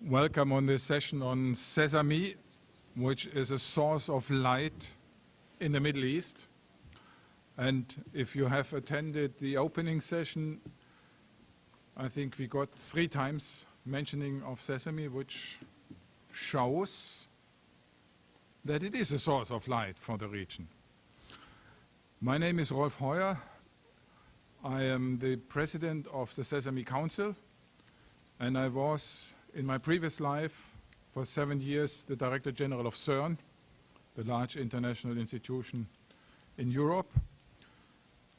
Welcome on this session on SESAME, which is a source of light in the Middle East. And if you have attended the opening session, I think we got 3 times mentioning of SESAME, which shows that it is a source of light for the region. My name is Rolf Heuer. I am the president of the SESAME Council, and I was, in my previous life, for 7 years, the Director General of CERN, the large international institution in Europe.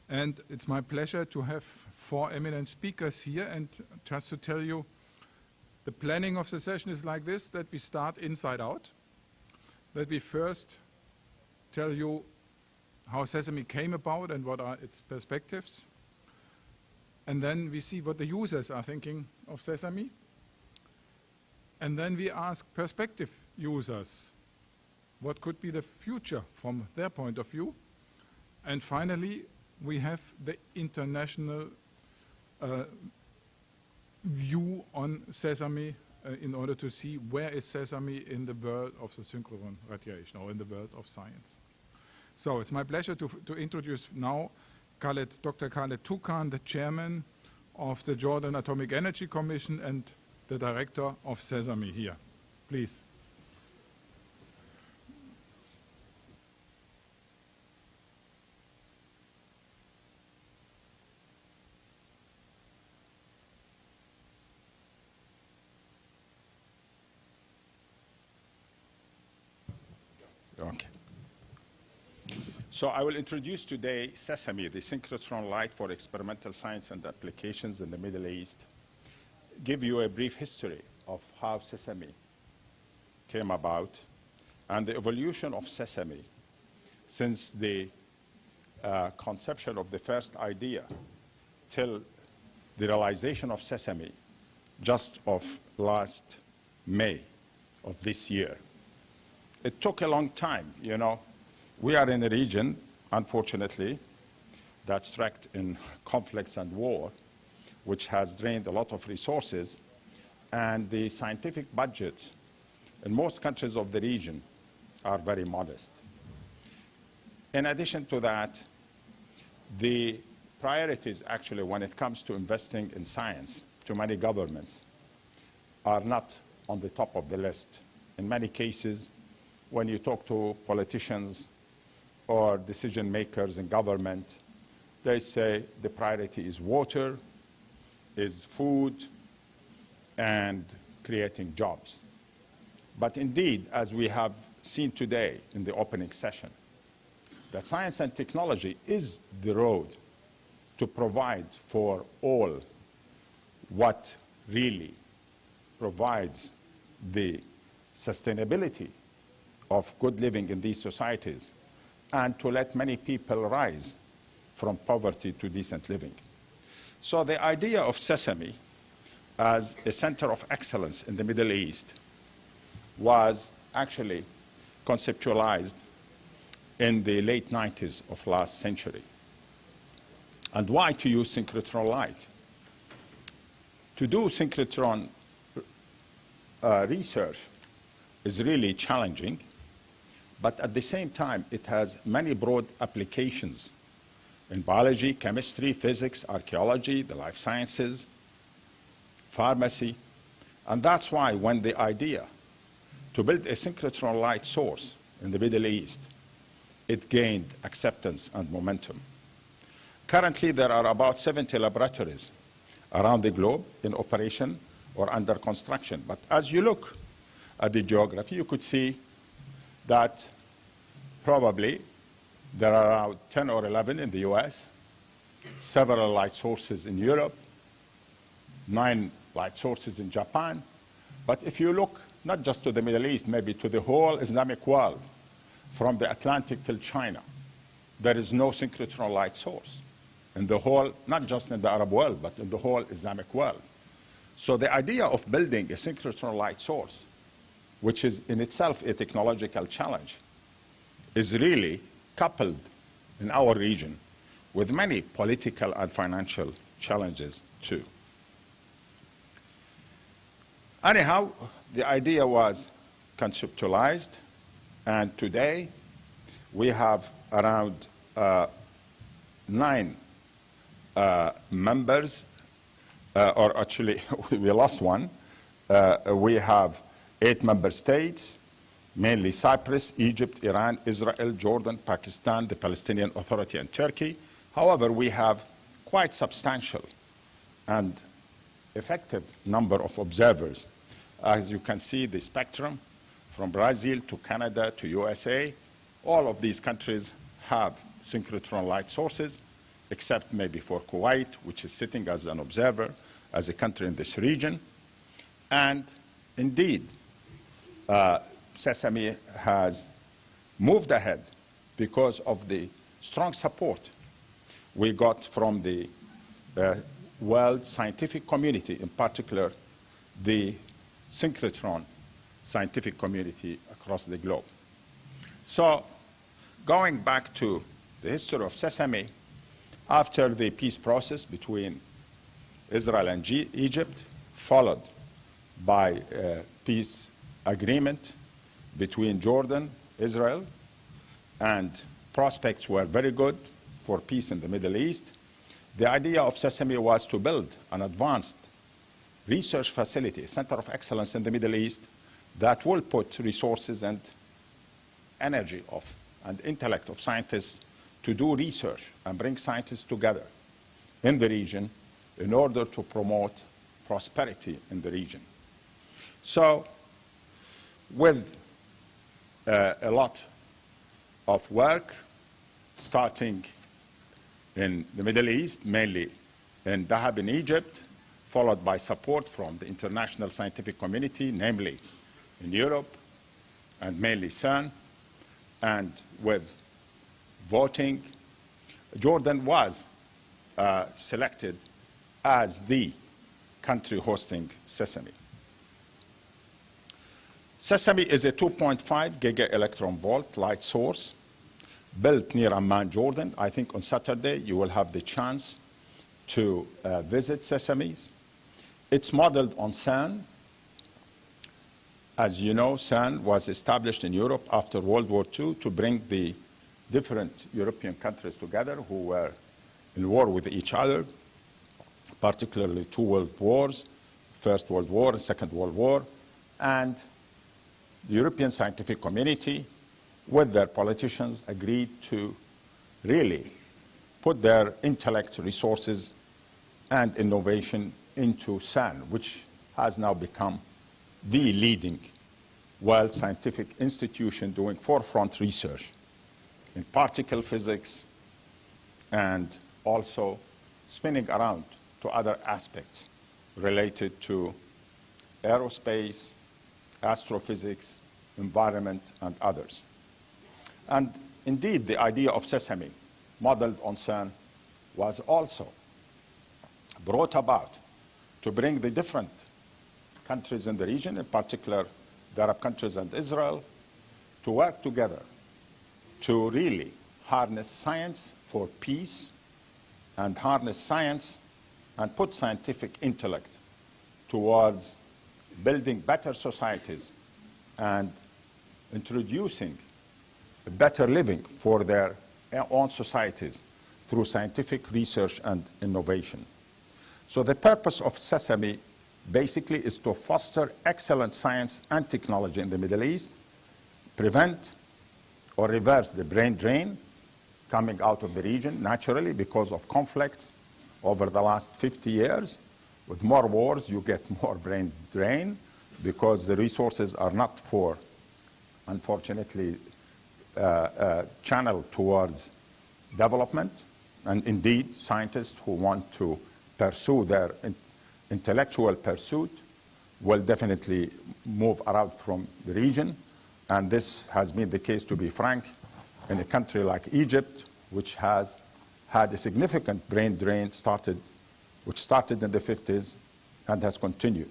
And it's my pleasure to have 4 eminent speakers here, and just to tell you, the planning of the session is like this, that we start inside out, that we first tell you how SESAME came about and what are its perspectives. And then we see what the users are thinking of SESAME. And then we ask prospective users what could be the future from their point of view. And finally, we have the international view on SESAME in order to see where is SESAME in the world of the synchrotron radiation or in the world of science. So it's my pleasure to introduce now Dr. Khaled Toukan, the chairman of the Jordan Atomic Energy Commission and the director of SESAME here. Please. Okay. So I will introduce today SESAME, the synchrotron light for experimental science and applications in the Middle East. Give you a brief history of how SESAME came about and the evolution of SESAME since the conception of the first idea till the realization of SESAME just of last May of this year. It took a long time, you know. We are in a region, unfortunately, that's wrecked in conflicts and war, which has drained a lot of resources, and the scientific budgets in most countries of the region are very modest. In addition to that, the priorities actually when it comes to investing in science to many governments are not on the top of the list. In many cases, when you talk to politicians or decision makers in government, they say the priority is water, is food, and creating jobs. But indeed, as we have seen today in the opening session, that science and technology is the road to provide for all what really provides the sustainability of good living in these societies and to let many people rise from poverty to decent living. So the idea of SESAME as a center of excellence in the Middle East was actually conceptualized in the late 90s of last century. And why to use synchrotron light? To do synchrotron research is really challenging, but at the same time, it has many broad applications in biology, chemistry, physics, archaeology, the life sciences, pharmacy. And that's why when the idea to build a synchrotron light source in the Middle East, it gained acceptance and momentum. Currently, there are about 70 laboratories around the globe in operation or under construction. But as you look at the geography, you could see that probably there are around 10 or 11 in the US, several light sources in Europe, 9 light sources in Japan. But if you look not just to the Middle East, maybe to the whole Islamic world, from the Atlantic till China, there is no synchrotron light source in the whole, not just in the Arab world, but in the whole Islamic world. So the idea of building a synchrotron light source, which is in itself a technological challenge, is really coupled in our region with many political and financial challenges too. Anyhow, the idea was conceptualized, and today we have around 9 members, or actually we lost one. We have 8 member states, mainly Cyprus, Egypt, Iran, Israel, Jordan, Pakistan, the Palestinian Authority, and Turkey. However, we have quite substantial and effective number of observers. As you can see, the spectrum from Brazil to Canada to USA, all of these countries have synchrotron light sources, except maybe for Kuwait, which is sitting as an observer, as a country in this region. And indeed, SESAME has moved ahead because of the strong support we got from the world scientific community, in particular the synchrotron scientific community across the globe. So going back to the history of SESAME, after the peace process between Israel and Egypt, followed by a peace agreement between Jordan, Israel, and prospects were very good for peace in the Middle East, the idea of SESAME was to build an advanced research facility, a center of excellence in the Middle East that will put resources and energy and intellect of scientists to do research and bring scientists together in the region in order to promote prosperity in the region. So with a lot of work starting in the Middle East, mainly in Dahab in Egypt, followed by support from the international scientific community, namely in Europe and mainly CERN, and with voting, Jordan was selected as the country hosting SESAME. SESAME is a 2.5 giga-electron volt light source built near Amman, Jordan. I think on Saturday you will have the chance to visit SESAME. It's modeled on CERN. As you know, CERN was established in Europe after World War II to bring the different European countries together who were in war with each other, particularly 2 world wars, First World War and Second World War, and the European scientific community, with their politicians, agreed to really put their intellect, resources, and innovation into CERN, which has now become the leading world scientific institution doing forefront research in particle physics and also spinning around to other aspects related to aerospace, astrophysics, environment, and others. And indeed, the idea of SESAME, modeled on CERN, was also brought about to bring the different countries in the region, in particular the Arab countries and Israel, to work together to really harness science for peace and harness science and put scientific intellect towards building better societies and introducing a better living for their own societies through scientific research and innovation. So the purpose of SESAME basically is to foster excellent science and technology in the Middle East, prevent or reverse the brain drain coming out of the region naturally because of conflicts over the last 50 years. With more wars, you get more brain drain because the resources are not for, unfortunately, channeled towards development. And indeed, scientists who want to pursue their intellectual pursuit will definitely move out from the region. And this has been the case, to be frank, in a country like Egypt, which has had a significant brain drain which started in the 50s and has continued.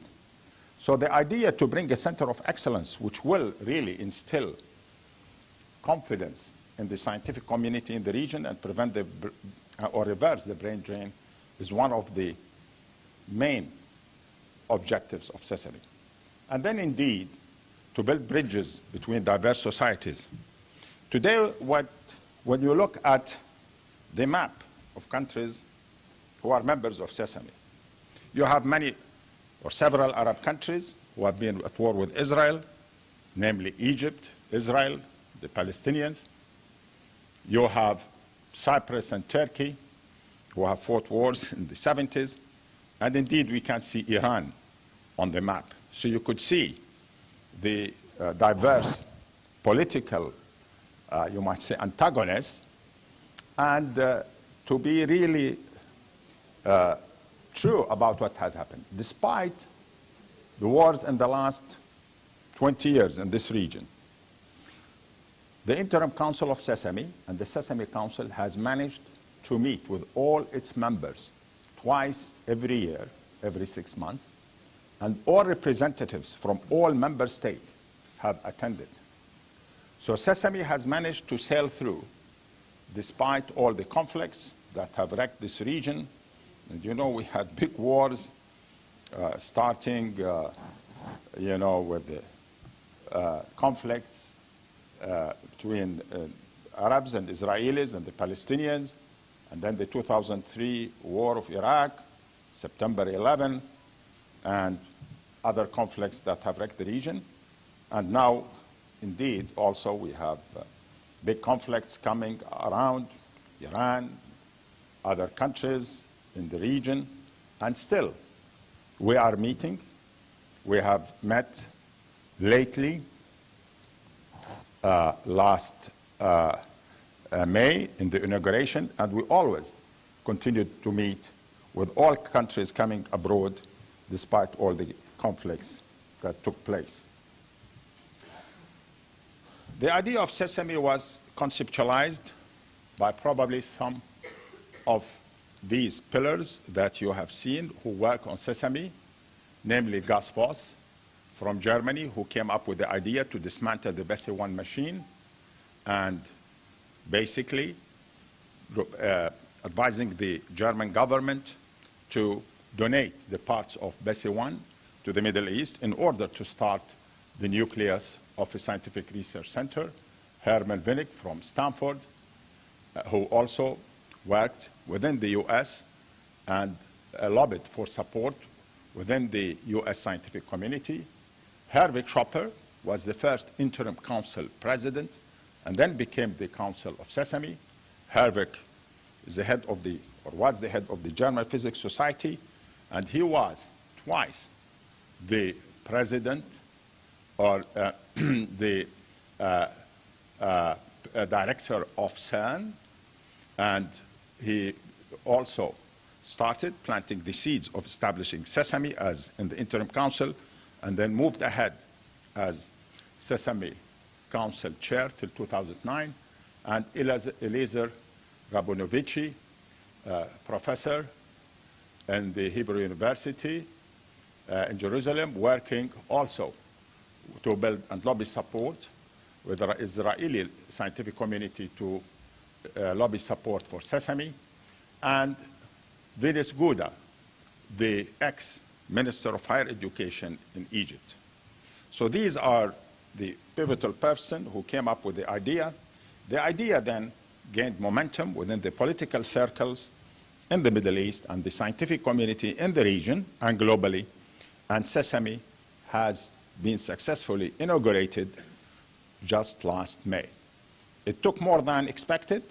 So the idea to bring a center of excellence, which will really instill confidence in the scientific community in the region and prevent or reverse the brain drain, is one of the main objectives of SESAME. and then indeed to build bridges between diverse societies. Today, when you look at the map of countries who are members of SESAME, you have many or several Arab countries who have been at war with Israel, namely Egypt, Israel, the Palestinians. You have Cyprus and Turkey, who have fought wars in the 70s. And indeed, we can see Iran on the map. So you could see the diverse political, you might say, antagonists, and to be really true about what has happened. Despite the wars in the last 20 years in this region, the Interim Council of SESAME and the SESAME Council has managed to meet with all its members twice every year, every 6 months, and all representatives from all member states have attended. So SESAME has managed to sail through, despite all the conflicts that have wrecked this region. And you know, we had big wars starting, you know, with the conflicts between Arabs and Israelis and the Palestinians, and then the 2003 war of Iraq, September 11, and other conflicts that have wrecked the region. And now, indeed, also we have big conflicts coming around Iran, other countries in the region, and still we are meeting. We have met lately, last May in the inauguration, and we always continued to meet with all countries coming abroad despite all the conflicts that took place. The idea of SESAME was conceptualized by probably some of these pillars that you have seen who work on SESAME, namely Gus Voss from Germany, who came up with the idea to dismantle the BESE 1 machine and basically advising the German government to donate the parts of BESE 1 to the Middle East in order to start the nucleus of a scientific research center. Herman Winnick from Stanford, who also worked within the US and lobbied for support within the US scientific community. Herwig Schopper was the first interim council president and then became the council of SESAME. Herwig is the head of the, or was the head of the German Physics Society, and he was twice the president or the director of CERN, and he also started planting the seeds of establishing SESAME as in the interim council, and then moved ahead as SESAME Council Chair till 2009, and Eliezer Rabunovici, professor in the Hebrew University in Jerusalem, working also to build and lobby support with the Israeli scientific community to lobby support for SESAME, and Vinis Gouda, the ex-Minister of Higher Education in Egypt. So these are the pivotal person who came up with the idea. The idea then gained momentum within the political circles in the Middle East and the scientific community in the region and globally, and SESAME has been successfully inaugurated just last May. It took more than expected.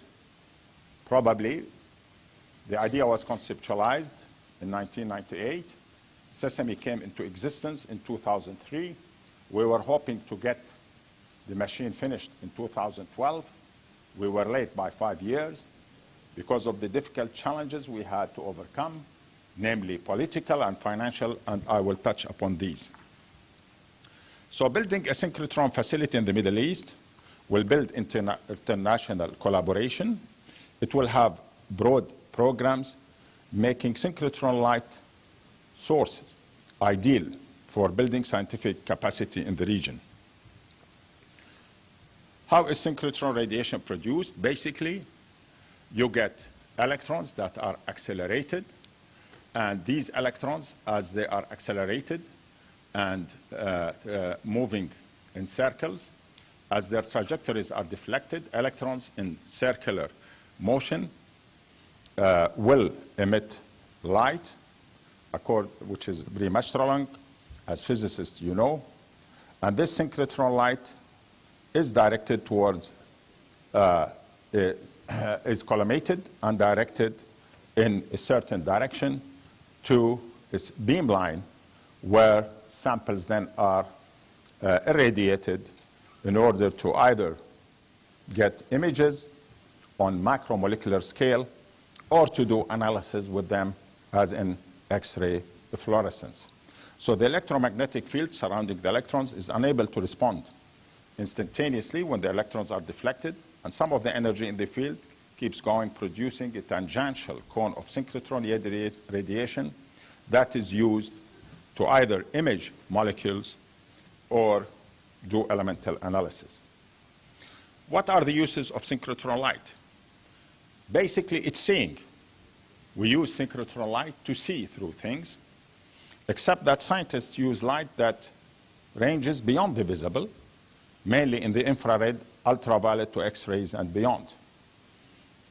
Probably the idea was conceptualized in 1998. SESAME came into existence in 2003. We were hoping to get the machine finished in 2012. We were late by 5 years because of the difficult challenges we had to overcome, namely political and financial, and I will touch upon these. So building a synchrotron facility in the Middle East will build international collaboration. It will have broad programs making synchrotron light sources ideal for building scientific capacity in the region. How is synchrotron radiation produced? Basically, you get electrons that are accelerated, and these electrons, as they are accelerated, and moving in circles. As their trajectories are deflected, electrons in circular motion will emit light, which is very much strong, as physicists you know. And this synchrotron light is directed towards, is collimated and directed in a certain direction to its beamline, where samples then are irradiated in order to either get images on macromolecular scale or to do analysis with them as in X-ray fluorescence. So the electromagnetic field surrounding the electrons is unable to respond instantaneously when the electrons are deflected, and some of the energy in the field keeps going, producing a tangential cone of synchrotron radiation that is used to either image molecules or do elemental analysis. What are the uses of synchrotron light? Basically, it's seeing. We use synchrotron light to see through things, except that scientists use light that ranges beyond the visible, mainly in the infrared, ultraviolet to X-rays and beyond.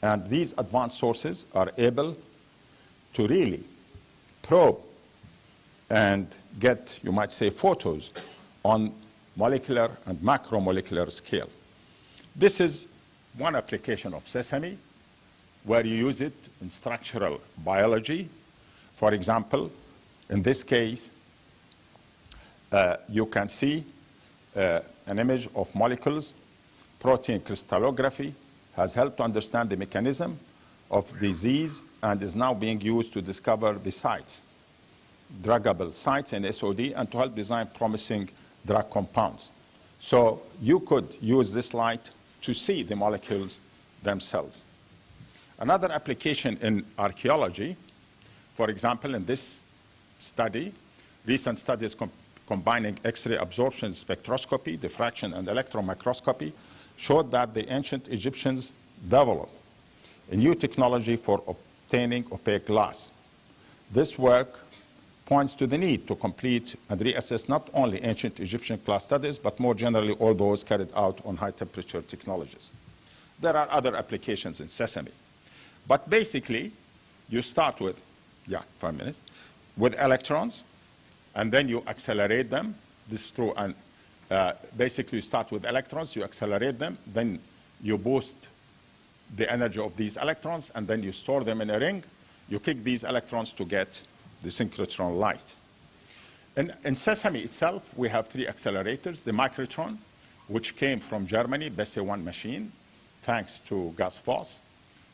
And these advanced sources are able to really probe and get, you might say, photos on molecular and macromolecular scale. This is one application of SESAME, where you use it in structural biology. For example, in this case, you can see an image of molecules. Protein crystallography has helped to understand the mechanism of disease and is now being used to discover the sites, druggable sites in SOD, and to help design promising drug compounds. So you could use this light to see the molecules themselves. Another application in archaeology, for example, in this study, recent studies combining X-ray absorption spectroscopy, diffraction, and electron microscopy showed that the ancient Egyptians developed a new technology for obtaining opaque glass. This work points to the need to complete and reassess not only ancient Egyptian glass studies, but more generally all those carried out on high-temperature technologies. There are other applications in SESAME. But basically, you start with, 5 minutes, with electrons, and then you accelerate them. This is through an, basically you start with electrons, you accelerate them, then you boost the energy of these electrons, and then you store them in a ring. You kick these electrons to get the synchrotron light. In SESAME itself, we have 3 accelerators. The microtron, which came from Germany, BESSE 1 machine, thanks to Gus Voss.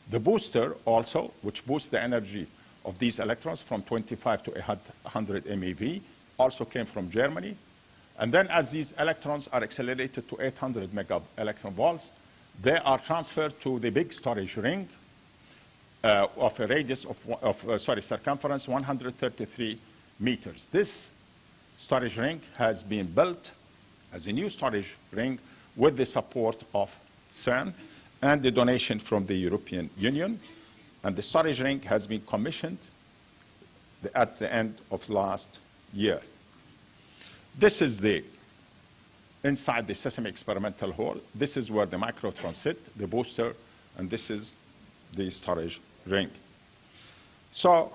The booster also, which boosts the energy of these electrons from 25 to 100 MeV, also came from Germany. And then as these electrons are accelerated to 800 mega electron volts, they are transferred to the big storage ring of a radius of, circumference 133 meters. This storage ring has been built as a new storage ring with the support of CERN and the donation from the European Union. And the storage ring has been commissioned at the end of last year. This is the inside the SESAME experimental hall. This is where the microtrons sit, the booster, and this is the storage ring. So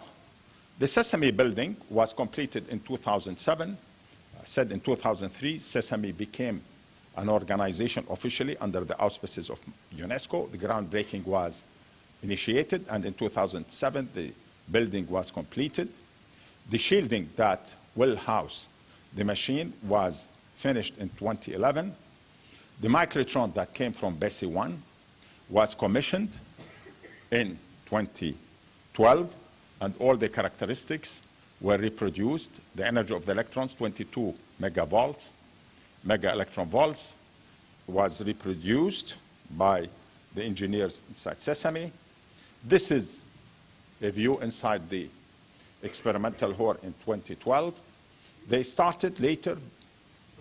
the SESAME building was completed in 2007. I said in 2003, SESAME became an organization officially under the auspices of UNESCO. The groundbreaking was initiated, and in 2007, the building was completed. The shielding that will house the machine was finished in 2011. The microtron that came from BESSE 1 was commissioned in 2012, and all the characteristics were reproduced. The energy of the electrons, 22 megavolts, mega electron volts, was reproduced by the engineers inside SESAME. This is a view inside the experimental hall in 2012. They started later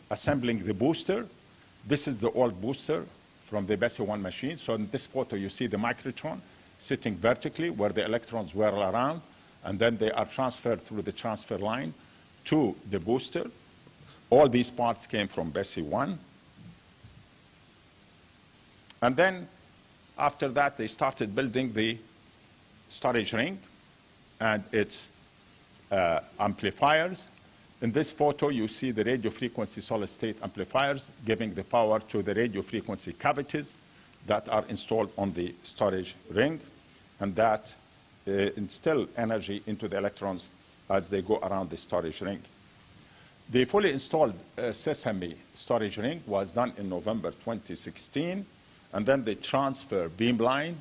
assembling the booster. This is the old booster from the BESSE 1 machine. So in this photo, you see the microtron sitting vertically where the electrons whirl around, and then they are transferred through the transfer line to the booster, All these parts came from Bessie 1. And then after that, they started building the storage ring and its amplifiers. In this photo, you see the radio frequency solid-state amplifiers giving the power to the radio frequency cavities that are installed on the storage ring, and that instill energy into the electrons as they go around the storage ring. The fully installed SESAME storage ring was done in November 2016, and then the transfer beamline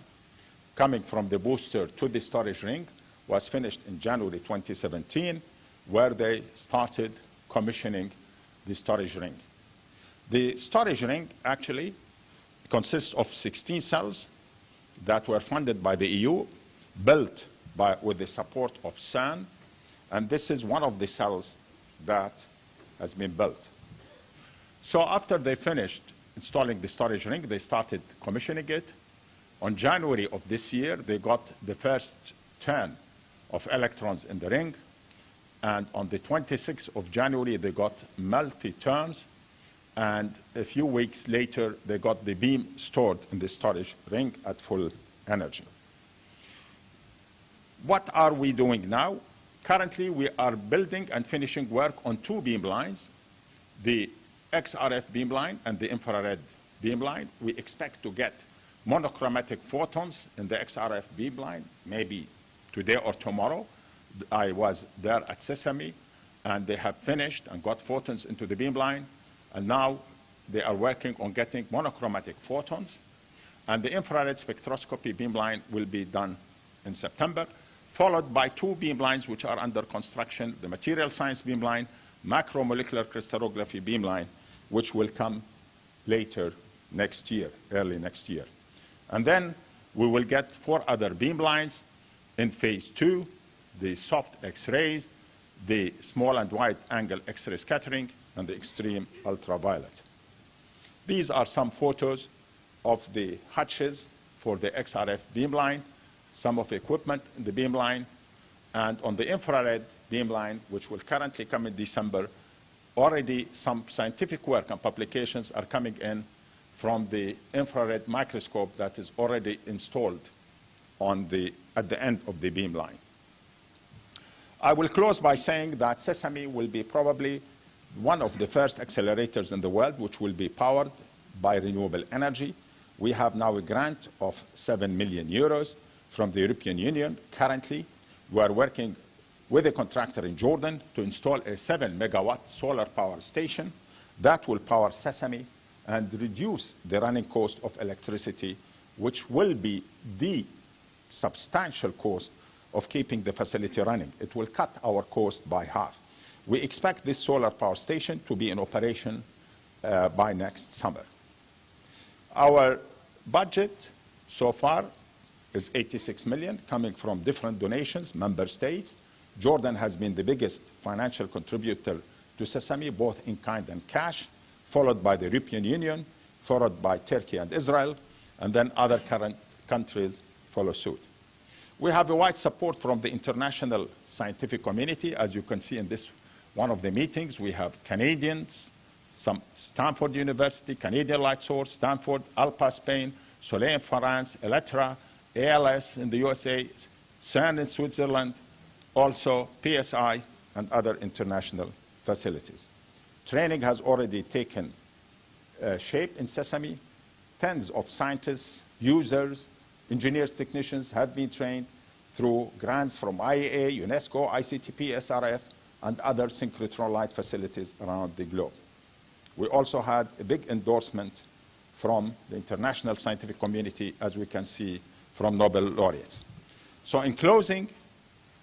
coming from the booster to the storage ring was finished in January 2017, where they started commissioning the storage ring. The storage ring actually consists of 16 cells that were funded by the EU, built with the support of SAN, and this is one of the cells that has been built. So after they finished installing the storage ring, they started commissioning it. On January of this year, they got the first turn of electrons in the ring, and on the 26th of January, they got multi-turns, and a few weeks later, they got the beam stored in the storage ring at full energy. What are we doing now? Currently, we are building and finishing work on two beam lines, the XRF beamline and the infrared beamline. We expect to get monochromatic photons in the XRF beamline, maybe today or tomorrow. I was there at SESAME, and they have finished and got photons into the beamline, and now they are working on getting monochromatic photons. And the infrared spectroscopy beamline will be done in September, followed by two beamlines which are under construction, the material science beamline, macromolecular crystallography beamline, which will come later next year, early next year. And then we will get 4 other beamlines in phase 2, the soft X-rays, the small and wide angle X-ray scattering, and the extreme ultraviolet. These are some photos of the hatches for the XRF beamline, some of the equipment in the beamline, and on the infrared beamline, which will currently come in December, already some scientific work and publications are coming in from the infrared microscope that is already installed at the end of the beamline. I will close by saying that SESAME will be probably one of the first accelerators in the world which will be powered by renewable energy. We have now a grant of 7 million euros from the European Union. Currently, we are working with a contractor in Jordan to install a 7-megawatt solar power station that will power SESAME and reduce the running cost of electricity, which will be the substantial cost of keeping the facility running. It will cut our cost by half. We expect this solar power station to be in operation by next summer. Our budget so far is 86 million coming from different donations, member states. Jordan has been the biggest financial contributor to SESAME, both in kind and cash, followed by the European Union, followed by Turkey and Israel, and then other current countries follow suit. We have a wide support from the international scientific community. As you can see in this one of the meetings, we have Canadians, some Stanford University, Canadian Light Source, Stanford, ALPA Spain, Soleil in France, Electra, ALS in the USA, CERN in Switzerland, also PSI and other international facilities. Training has already taken shape in SESAME. Tens of scientists, users, engineers, technicians have been trained through grants from IEA, UNESCO, ICTP, SRF, and other synchrotron light facilities around the globe. We also had a big endorsement from the international scientific community, as we can see from Nobel laureates. So in closing,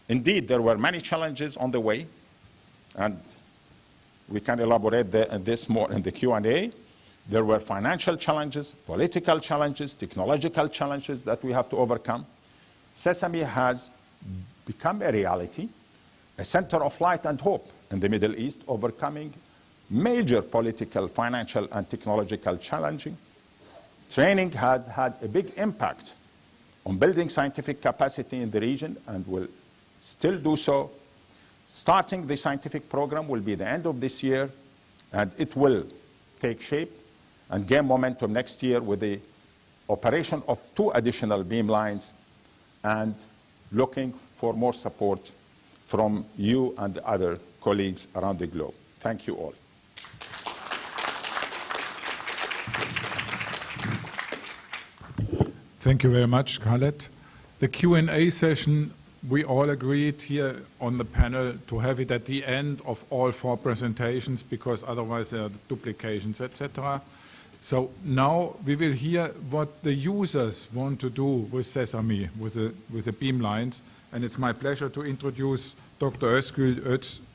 indeed, there were many challenges on the way, and we can elaborate this more in the Q&A. There were financial challenges, political challenges, technological challenges that we have to overcome. SESAME has become a reality, a center of light and hope in the Middle East, overcoming major political, financial, and technological challenges. Training has had a big impact on building scientific capacity in the region and will still do so. Starting the scientific program will be the end of this year, And it will take shape and gain momentum next year with the operation of 2 additional beamlines and looking for more support from you and other colleagues around the globe. Thank you all. Thank you very much, Khaled. The Q&A session, we all agreed here on the panel to have it at the end of all 4 presentations because otherwise there are duplications, etc. So now we will hear what the users want to do with SESAME, with the beamlines. And it's my pleasure to introduce Dr. Özgül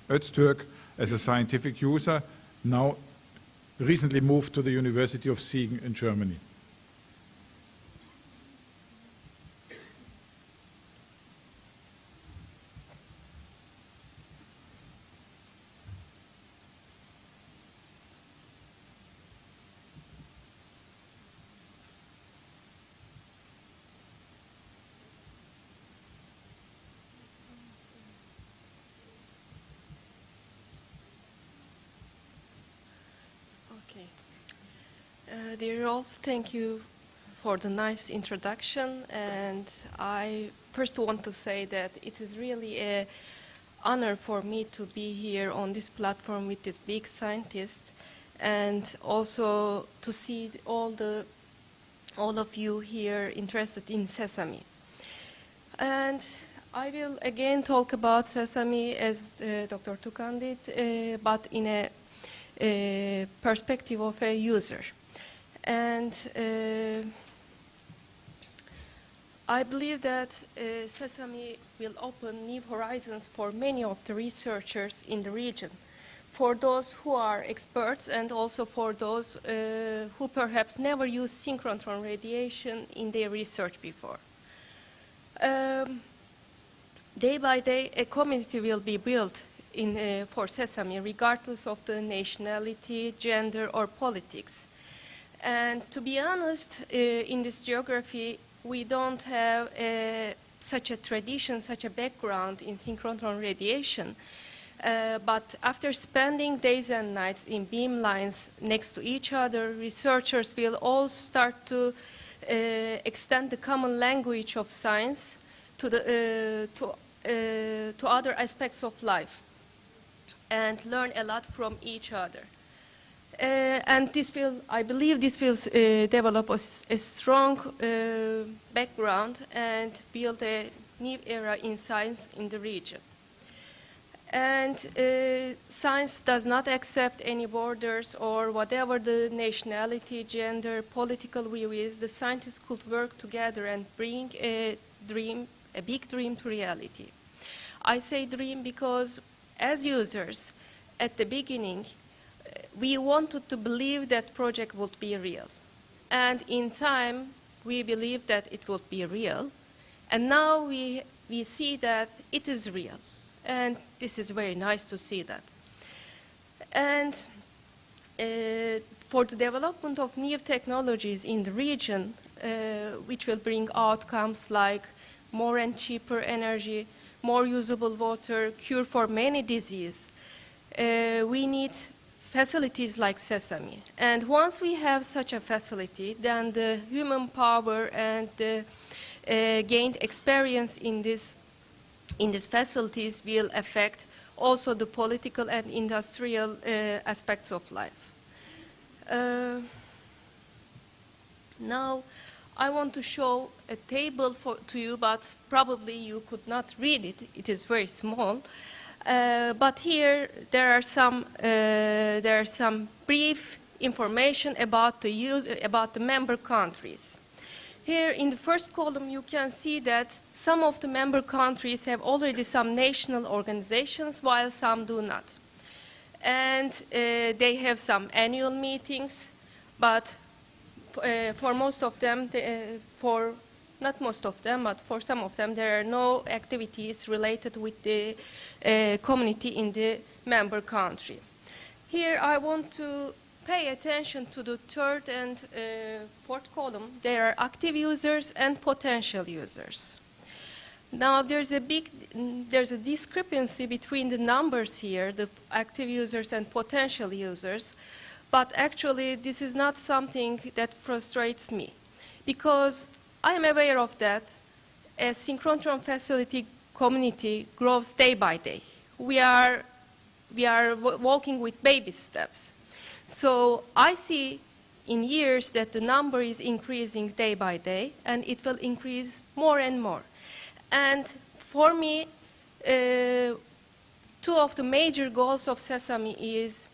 Öztürk as a scientific user, now recently moved to the University of Siegen in Germany. Dear Rolf, thank you for the nice introduction, and I first want to say that it is really an honor for me to be here on this platform with this big scientist, and also to see all of you here interested in SESAME. And I will again talk about SESAME as Dr. Tukan did, but in a perspective of a user. And I believe that SESAME will open new horizons for many of the researchers in the region, for those who are experts and also for those who perhaps never used synchrotron radiation in their research before. Day by day, a community will be built for SESAME, regardless of the nationality, gender, or politics. And to be honest, in this geography, we don't have such a tradition, such a background in synchrotron radiation. But after spending days and nights in beamlines next to each other, researchers will all start to extend the common language of science to other aspects of life and learn a lot from each other. And this will, I believe this will develop a strong background and build a new era in science in the region. And science does not accept any borders or whatever the nationality, gender, political view is. The scientists could work together and bring a big dream to reality. I say dream because as users, at the beginning, we wanted to believe that project would be real. And in time, we believed that it would be real. And now we see that it is real. And this is very nice to see that. And for the development of new technologies in the region, which will bring outcomes like more and cheaper energy, more usable water, cure for many diseases, we need facilities like SESAME. And once we have such a facility, then the human power and the gained experience in these facilities will affect also the political and industrial aspects of life. Now, I want to show a table to you, but probably you could not read it. It is very small. But here there are some brief information about the member countries. Here in the first column you can see that some of the member countries have already some national organizations while some do not. And they have some annual meetings, but for most of them, not most of them, but for some of them, there are no activities related with the community in the member country. Here I want to pay attention to the third and fourth column. There are active users and potential users. Now there's a discrepancy between the numbers here, the active users and potential users, but actually this is not something that frustrates me, because I am aware of that as synchrotron facility community grows day by day. We are walking with baby steps. So I see in years that the number is increasing day by day, and it will increase more and more. And for me, two of the major goals of SESAME is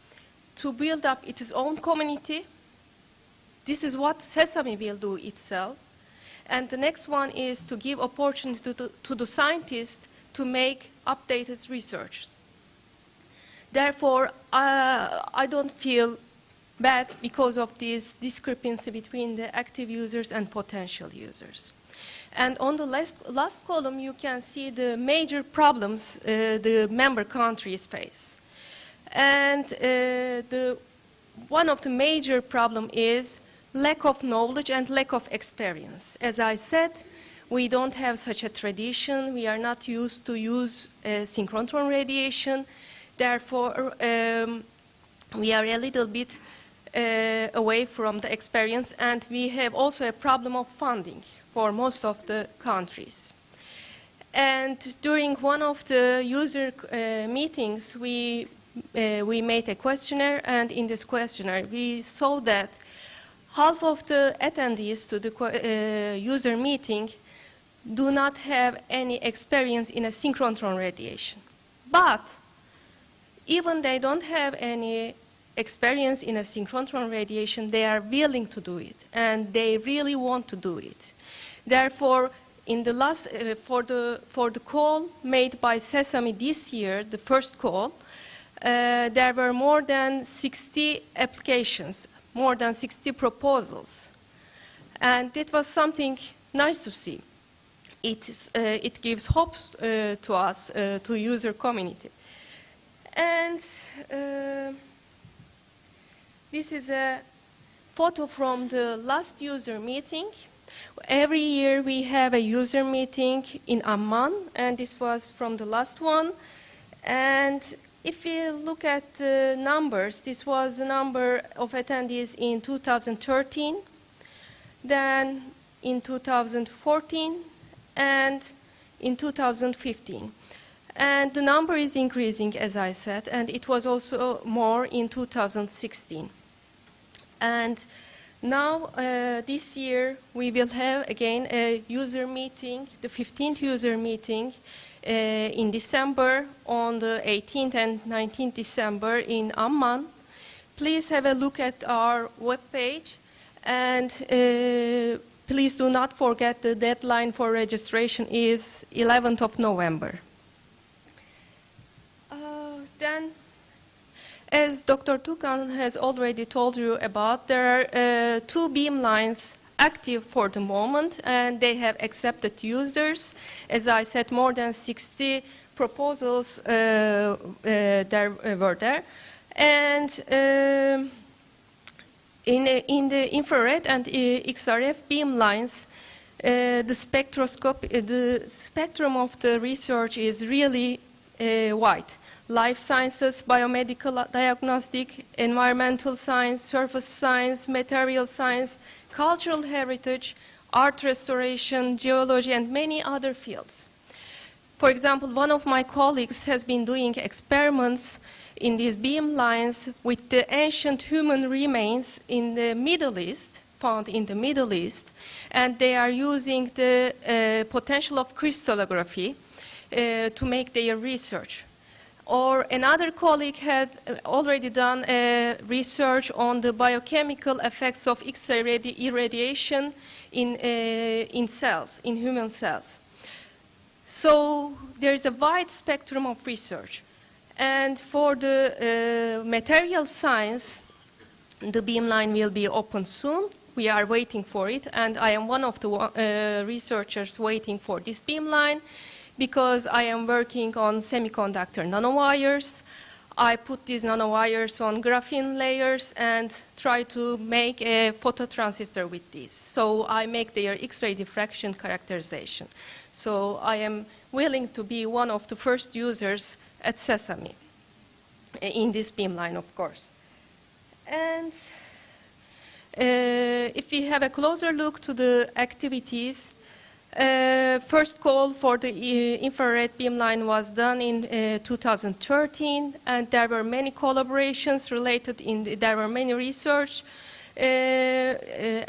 to build up its own community. This is what SESAME will do itself. And the next one is to give opportunity to the scientists to make updated research. Therefore, I don't feel bad because of this discrepancy between the active users and potential users. And on the last column, you can see the major problems the member countries face. And one of the major problems is lack of knowledge and lack of experience. As I said, we don't have such a tradition. We are not used to use synchrotron radiation. Therefore, we are a little bit away from the experience, and we have also a problem of funding for most of the countries. And during one of the user meetings, we made a questionnaire, and in this questionnaire, we saw that half of the attendees to the user meeting do not have any experience in a synchrotron radiation. But even they don't have any experience in a synchrotron radiation, they are willing to do it, and they really want to do it. Therefore, in the last, for the call made by SESAME this year, the first call, there were more than 60 applications, more than 60 proposals. And it was something nice to see. It gives hope to us, to user community. And this is a photo from the last user meeting. Every year we have a user meeting in Amman, and this was from the last one. And if you look at the numbers, this was the number of attendees in 2013, then in 2014, and in 2015. And the number is increasing, as I said, and it was also more in 2016. And now, this year, we will have again a user meeting, the 15th user meeting in December, on the 18th and 19th December in Amman. Please have a look at our webpage, and please do not forget the deadline for registration is 11th of November. Then, as Dr. Tukan has already told you about, there are 2 beamlines active for the moment, and they have accepted users. As I said, more than 60 proposals were there. And in the infrared and XRF beamlines, the spectrum of the research is really wide. Life sciences, biomedical diagnostic, environmental science, surface science, material science, cultural heritage, art restoration, geology, and many other fields. For example, one of my colleagues has been doing experiments in these beamlines with the ancient human remains in the Middle East, found in the Middle East, and they are using the potential of crystallography to make their research. Or another colleague had already done research on the biochemical effects of X-ray irradiation in cells, in human cells. So there's a wide spectrum of research. And for the material science, the beamline will be open soon. We are waiting for it, and I am one of the researchers waiting for this beamline, because I am working on semiconductor nanowires. I put these nanowires on graphene layers and try to make a phototransistor with these. So I make their X-ray diffraction characterization. So I am willing to be one of the first users at SESAME in this beamline, of course. And if we have a closer look to the activities, first call for the infrared beamline was done in 2013, and there were many collaborations related there were many research in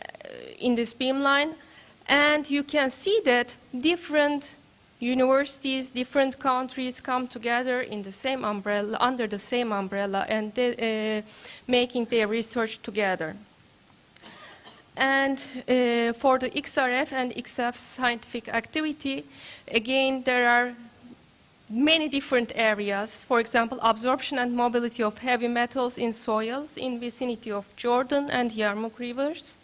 this beamline. And you can see that different universities, different countries come together in the same umbrella, under the same umbrella, and making their research together. And for the XRF and XF scientific activity, again, there are many different areas. For example, absorption and mobility of heavy metals in soils in vicinity of Jordan and Yarmouk rivers,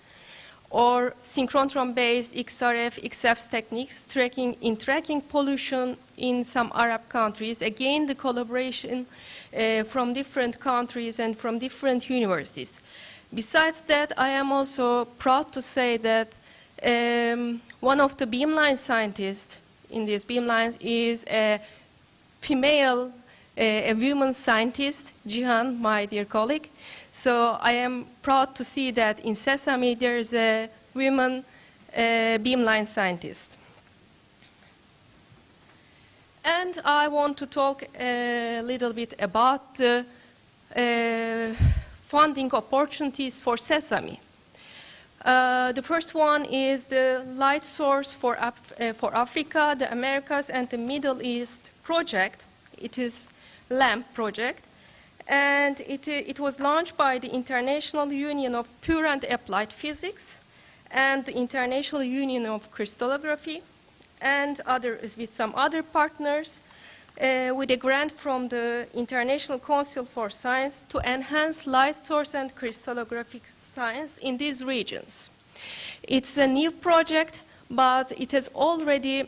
or synchrotron-based XRF, XF techniques in tracking pollution in some Arab countries. Again, the collaboration from different countries and from different universities. Besides that, I am also proud to say that one of the beamline scientists in these beamlines is a female, a woman scientist, Jihan, my dear colleague. So I am proud to see that in SESAME there is a woman beamline scientist. And I want to talk a little bit about the funding opportunities for SESAME. The first one is the Light Source for Africa, the Americas, and the Middle East project. It is LAMP project. And it was launched by the International Union of Pure and Applied Physics and the International Union of Crystallography and with some other partners with a grant from the International Council for Science to enhance light source and crystallographic science in these regions. It's a new project, but it has already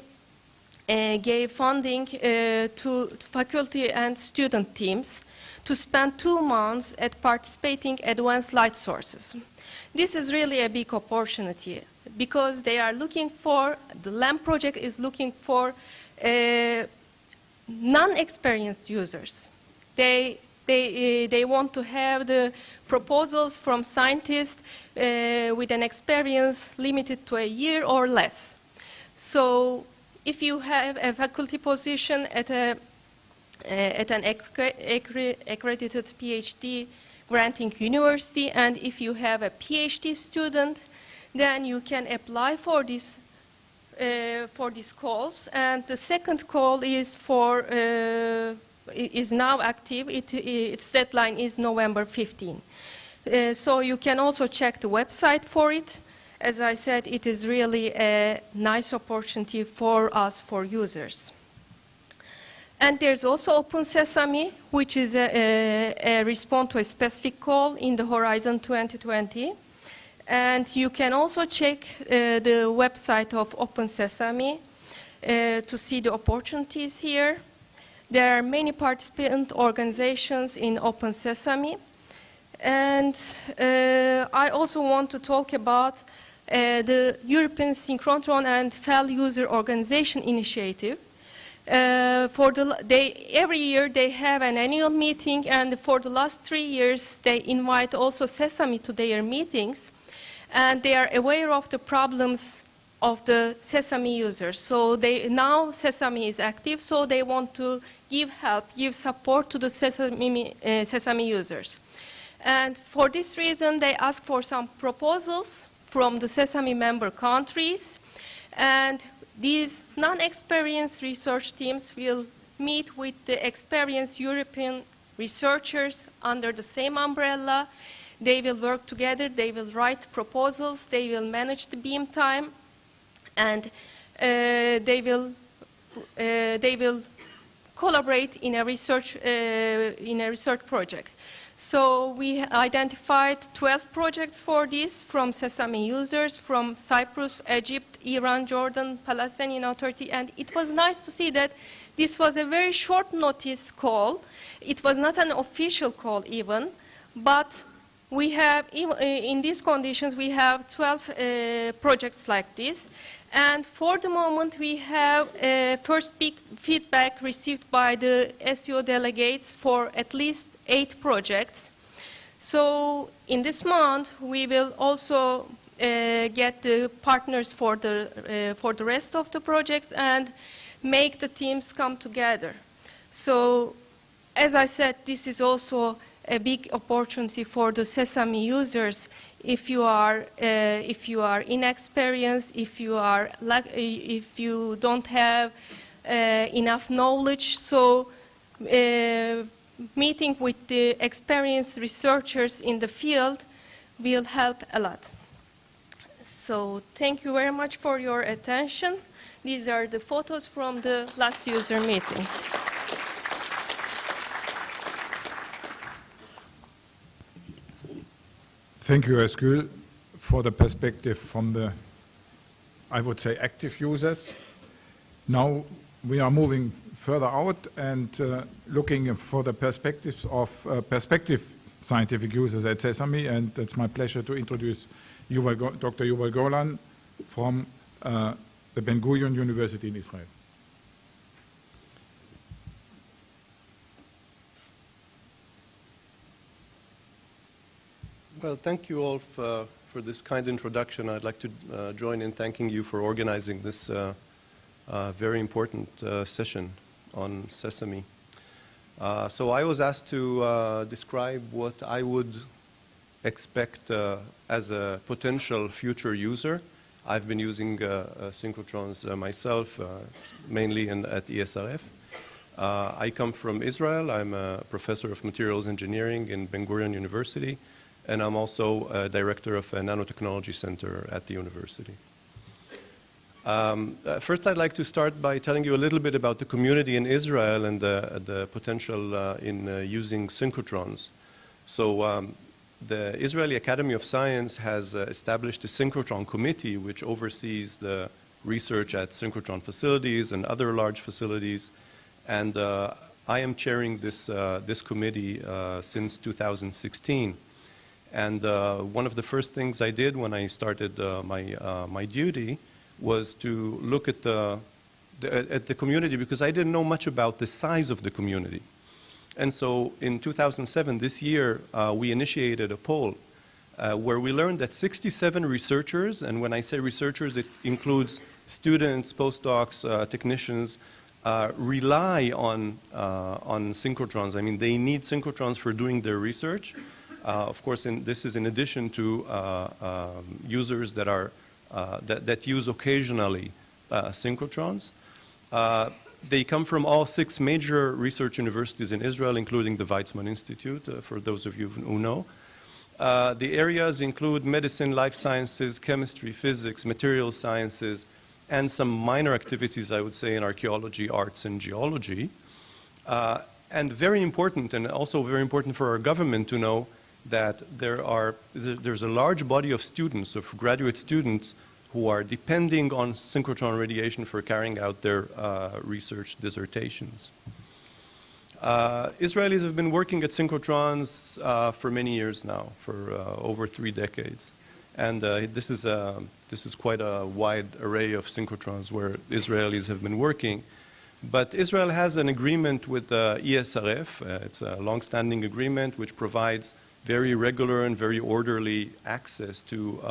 gave funding to faculty and student teams to spend 2 months at participating advanced light sources. This is really a big opportunity because they are looking for, the LAMP project is looking for non-experienced users. They want to have the proposals from scientists with an experience limited to a year or less. So if you have a faculty position at an accredited PhD granting university, and if you have a PhD student, then you can apply for this calls. And the second call is is now active. Its deadline is November 15. So you can also check the website for it. As I said, it is really a nice opportunity for us, for users. And there's also Open SESAME, which is a response to a specific call in the Horizon 2020. And you can also check the website of Open SESAME to see the opportunities here. There are many participant organizations in Open SESAME. And I also want to talk about the European Synchrotron and FEL User Organization Initiative. Every year they have an annual meeting, and for the last 3 years they invite also SESAME to their meetings, and they are aware of the problems of the SESAME users. So now SESAME is active, so they want to give help, give support to the SESAME users. And for this reason, they ask for some proposals from the SESAME member countries, and these non-experienced research teams will meet with the experienced European researchers under the same umbrella. They will work together, they will write proposals, they will manage the beam time, and they will collaborate in a research project. So we identified 12 projects for this from SESAME users from Cyprus, Egypt, Iran, Jordan, Palestinian Authority, and it was nice to see that this was a very short notice call. It was not an official call even, but we have, in these conditions, we have 12 projects like this, And for the moment, we have first big feedback received by the SEO delegates for at least 8 projects. So in this month, we will also get the partners for the rest of the projects and make the teams come together. So as I said, this is also a big opportunity for the SESAME users. If you are inexperienced, if you don't have enough knowledge, so meeting with the experienced researchers in the field will help a lot. So thank you very much for your attention. These are the photos from the last user meeting. Thank you, Eskil, for the perspective from the, I would say, active users. Now we are moving further out and looking for the perspectives of perspective scientific users at SESAME, and it's my pleasure to introduce Dr. Yuval Golan from the Ben Gurion University in Israel. Well, thank you all for this kind introduction. I'd like to join in thanking you for organizing this very important session on SESAME. So I was asked to describe what I would expect as a potential future user. I've been using synchrotrons myself, mainly at ESRF. I come from Israel. I'm a professor of materials engineering in Ben Gurion University, and I'm also a director of a nanotechnology center at the university. First, I'd like to start by telling you a little bit about the community in Israel and the potential in using synchrotrons. So the Israeli Academy of Science has established a synchrotron committee which oversees the research at synchrotron facilities and other large facilities. And I am chairing this committee since 2016. And one of the first things I did when I started my duty was to look at the community, because I didn't know much about the size of the community. And so in 2007, this year, we initiated a poll where we learned that 67 researchers, and when I say researchers, it includes students, postdocs, technicians, rely on synchrotrons. I mean, they need synchrotrons for doing their research. Of course, this is in addition to users that use occasionally synchrotrons. They come from all 6 major research universities in Israel, including the Weizmann Institute, for those of you who know. The areas include medicine, life sciences, chemistry, physics, material sciences, and some minor activities, I would say, in archaeology, arts, and geology. And very important, and also very important for our government to know, that there's a large body of students, of graduate students, who are depending on synchrotron radiation for carrying out their research dissertations. Israelis have been working at synchrotrons for many years now, for over 3 decades. And this is quite a wide array of synchrotrons where Israelis have been working. But Israel has an agreement with ESRF. It's a long-standing agreement which provides very regular and very orderly access to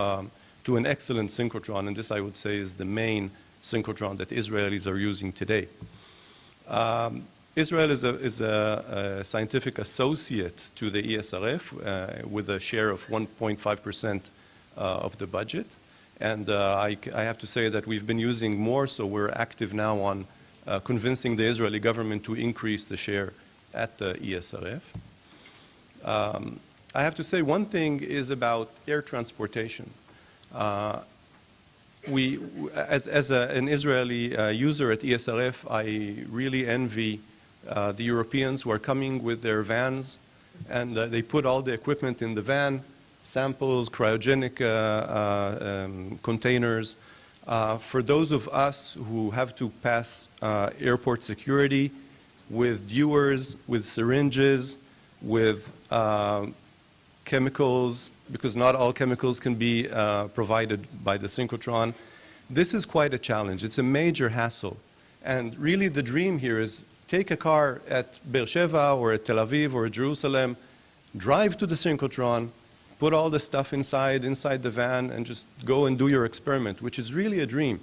an excellent synchrotron, and this, I would say, is the main synchrotron that Israelis are using today. Israel is a scientific associate to the ESRF with a share of 1.5% of the budget, and I have to say that we've been using more, so we're active now on convincing the Israeli government to increase the share at the ESRF. I have to say one thing is about air transportation. As an Israeli user at ESRF, I really envy the Europeans who are coming with their vans, and they put all the equipment in the van, samples, cryogenic containers. For those of us who have to pass airport security with dewars, with syringes, with chemicals, because not all chemicals can be provided by the synchrotron. This is quite a challenge. It's a major hassle. And really the dream here is take a car at Beersheba or at Tel Aviv or at Jerusalem, drive to the synchrotron, put all the stuff inside the van, and just go and do your experiment, which is really a dream.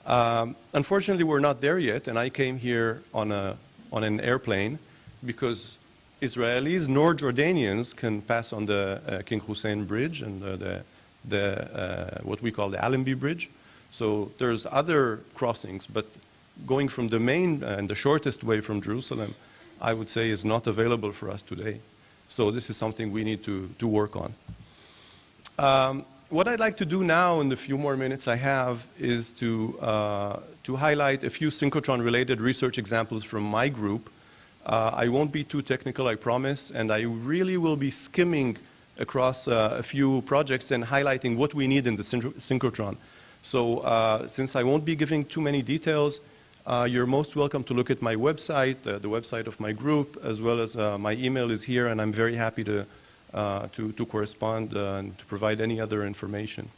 Unfortunately, we're not there yet, and I came here on an airplane because Israelis nor Jordanians can pass on the King Hussein Bridge and what we call the Allenby Bridge. So there's other crossings, but going from the main and the shortest way from Jerusalem, I would say is not available for us today. So this is something we need to work on. What I'd like to do now in the few more minutes I have is to highlight a few synchrotron-related research examples from my group. I won't be too technical, I promise, and I really will be skimming across a few projects and highlighting what we need in the synchrotron. So since I won't be giving too many details, you're most welcome to look at my website, the website of my group, as well as my email is here, and I'm very happy to correspond and to provide any other information.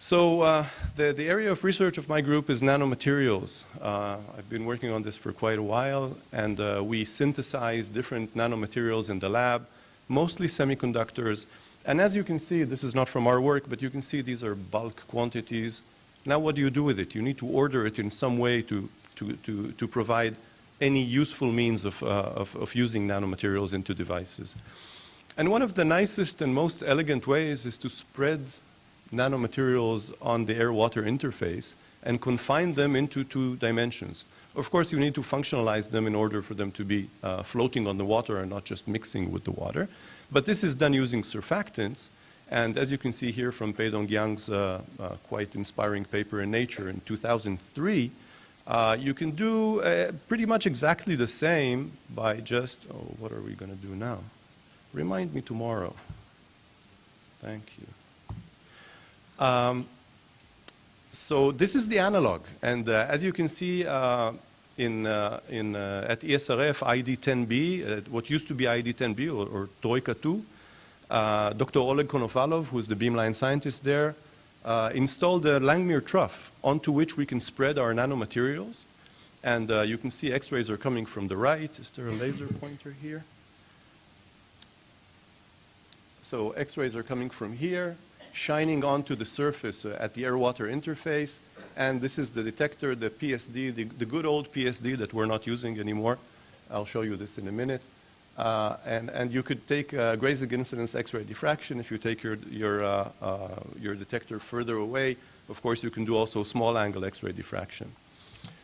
So the area of research of my group is nanomaterials. I've been working on this for quite a while, and we synthesize different nanomaterials in the lab, mostly semiconductors. And as you can see, this is not from our work, but you can see these are bulk quantities. Now what do you do with it? You need to order it in some way to provide any useful means of using nanomaterials into devices. And one of the nicest and most elegant ways is to spread nanomaterials on the air-water interface and confine them into 2 dimensions. Of course, you need to functionalize them in order for them to be floating on the water and not just mixing with the water. But this is done using surfactants. And as you can see here from Pei Dong Yang's quite inspiring paper in Nature in 2003, you can do pretty much exactly the same by just, oh, what are we going to do now? Remind me tomorrow. Thank you. So this is the analog. And as you can see at ESRF ID10B, what used to be ID10B or Troika 2, Dr. Oleg Konovalov, who is the beamline scientist there, installed a Langmuir trough onto which we can spread our nanomaterials. And you can see X-rays are coming from the right. Is there a laser pointer here? So X-rays are coming from here, shining onto the surface at the air-water interface. And this is the detector, the PSD, the good old PSD that we're not using anymore. I'll show you this in a minute. And you could take Greysig incidence X-ray diffraction. If you take your detector further away, of course, you can do also small angle X-ray diffraction.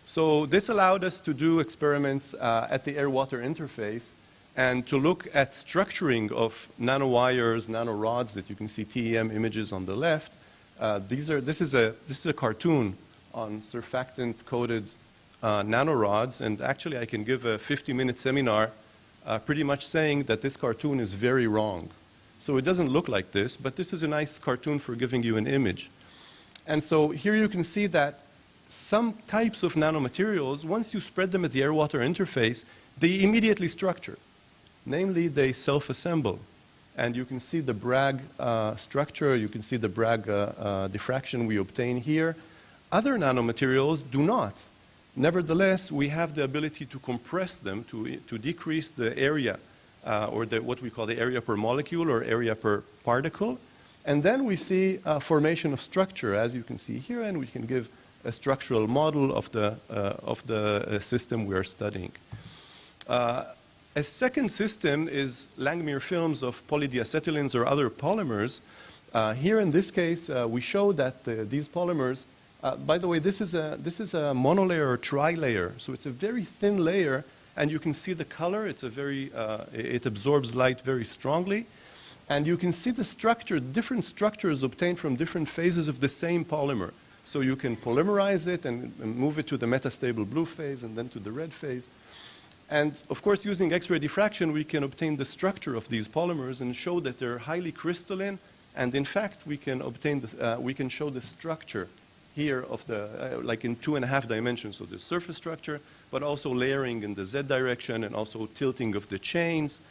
So this allowed us to do experiments at the air-water interface and to look at structuring of nanowires, nanorods that you can see TEM images on the left. This is a cartoon on surfactant-coated nanorods, and actually I can give a 50-minute seminar pretty much saying that this cartoon is very wrong. So it doesn't look like this, but this is a nice cartoon for giving you an image. And so here you can see that some types of nanomaterials, once you spread them at the air-water interface, they immediately structure. Namely, they self-assemble. And you can see the Bragg structure, you can see the Bragg diffraction we obtain here. Other nanomaterials do not. Nevertheless, we have the ability to compress them, to decrease the area, or what we call the area per molecule or area per particle. And then we see formation of structure, as you can see here, and we can give a structural model of the system we are studying. A second system is Langmuir films of polydeacetylens or other polymers. Here in this case, we show that these polymers, by the way, this is a monolayer or tri-layer, so it's a very thin layer, and you can see the color. It's it absorbs light very strongly, and you can see the structure, different structures obtained from different phases of the same polymer. So you can polymerize it and move it to the metastable blue phase and then to the red phase. And of course, using X-ray diffraction, we can obtain the structure of these polymers and show that they're highly crystalline. And in fact, we can obtain we can show the structure here of like in 2.5 dimensions. So the surface structure, but also layering in the Z direction and also tilting of the chains.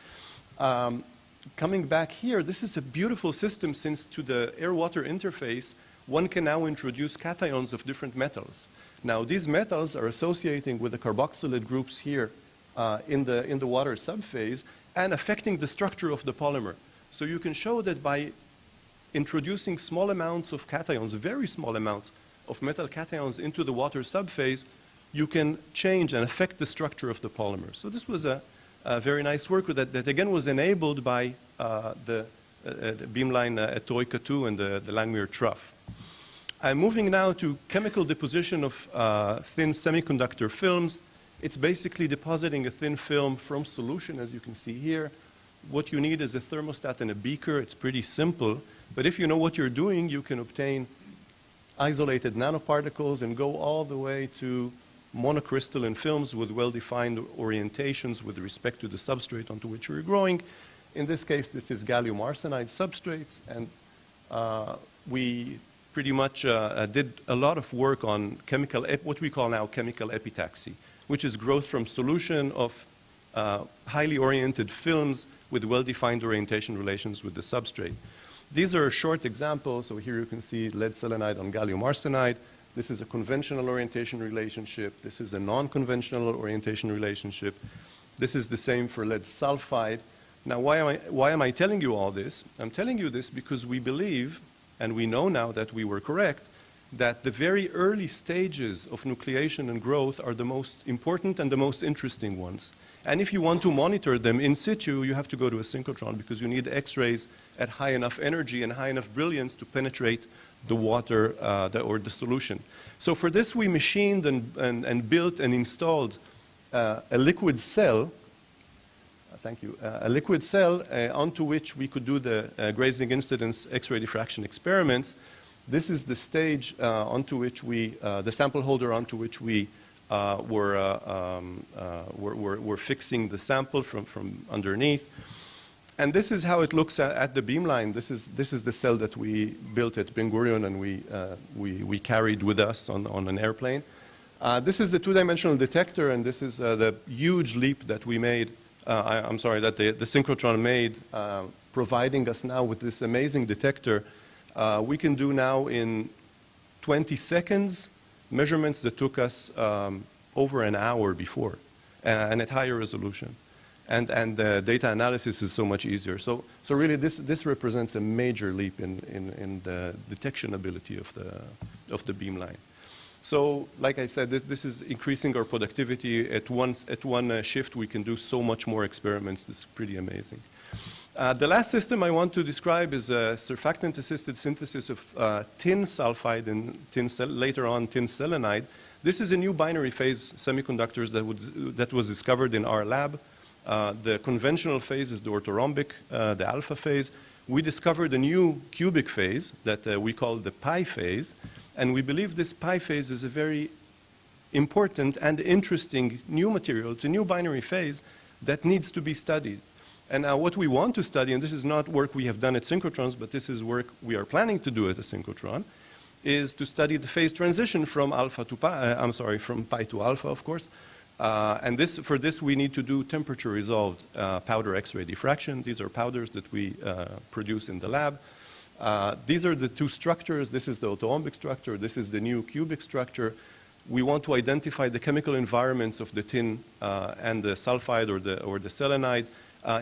Coming back here, this is a beautiful system since to the air-water interface, one can now introduce cations of different metals. Now, these metals are associating with the carboxylate groups here in the water subphase and affecting the structure of the polymer. So you can show that by introducing small amounts of cations, very small amounts of metal cations into the water subphase, you can change and affect the structure of the polymer. So this was a very nice work that again was enabled by the beamline Troika 2 and the Langmuir trough. I'm moving now to chemical deposition of thin semiconductor films. It's basically depositing a thin film from solution, as you can see here. What you need is a thermostat and a beaker. It's pretty simple. But if you know what you're doing, you can obtain isolated nanoparticles and go all the way to monocrystalline films with well-defined orientations with respect to the substrate onto which you're growing. In this case, this is gallium arsenide substrates, and we pretty much did a lot of work on what we call now chemical epitaxy, which is growth from solution of highly oriented films with well-defined orientation relations with the substrate. These are short examples. So here you can see lead selenide on gallium arsenide. This is a conventional orientation relationship. This is a non-conventional orientation relationship. This is the same for lead sulfide. Now, why am I telling you all this? I'm telling you this because we believe, and we know now that we were correct, that the very early stages of nucleation and growth are the most important and the most interesting ones. And if you want to monitor them in situ, you have to go to a synchrotron because you need X-rays at high enough energy and high enough brilliance to penetrate the water or the solution. So for this, we machined and built and installed a liquid cell. Thank you. A liquid cell onto which we could do the grazing incidence X-ray diffraction experiments. This is the stage onto which the sample holder onto which we were fixing the sample from underneath. And this is how it looks at the beamline. This is the cell that we built at Ben Gurion and we carried with us on an airplane. This is the two-dimensional detector, and this is the huge leap that we made. I'm sorry, that the synchrotron made, providing us now with this amazing detector. We can do now in 20 seconds measurements that took us over an hour before, and at higher resolution. And the data analysis is so much easier. So really, this represents a major leap in the detection ability of the beamline. So, like I said, this is increasing our productivity. At one shift, we can do so much more experiments. This is pretty amazing. The last system I want to describe is a surfactant-assisted synthesis of tin sulfide and later on tin selenide. This is a new binary phase semiconductors that was discovered in our lab. The conventional phase is the orthorhombic, the alpha phase. We discovered a new cubic phase that we call the pi phase. And we believe this pi phase is a very important and interesting new material. It's a new binary phase that needs to be studied. And now what we want to study, and this is not work we have done at synchrotrons, but this is work we are planning to do at a synchrotron, is to study the phase transition from alpha to pi, from pi to alpha, of course. And for this, we need to do temperature-resolved powder X-ray diffraction. These are powders that we produce in the lab. These are the two structures. This is the orthorhombic structure. This is the new cubic structure. We want to identify the chemical environments of the tin and the sulfide or the selenide.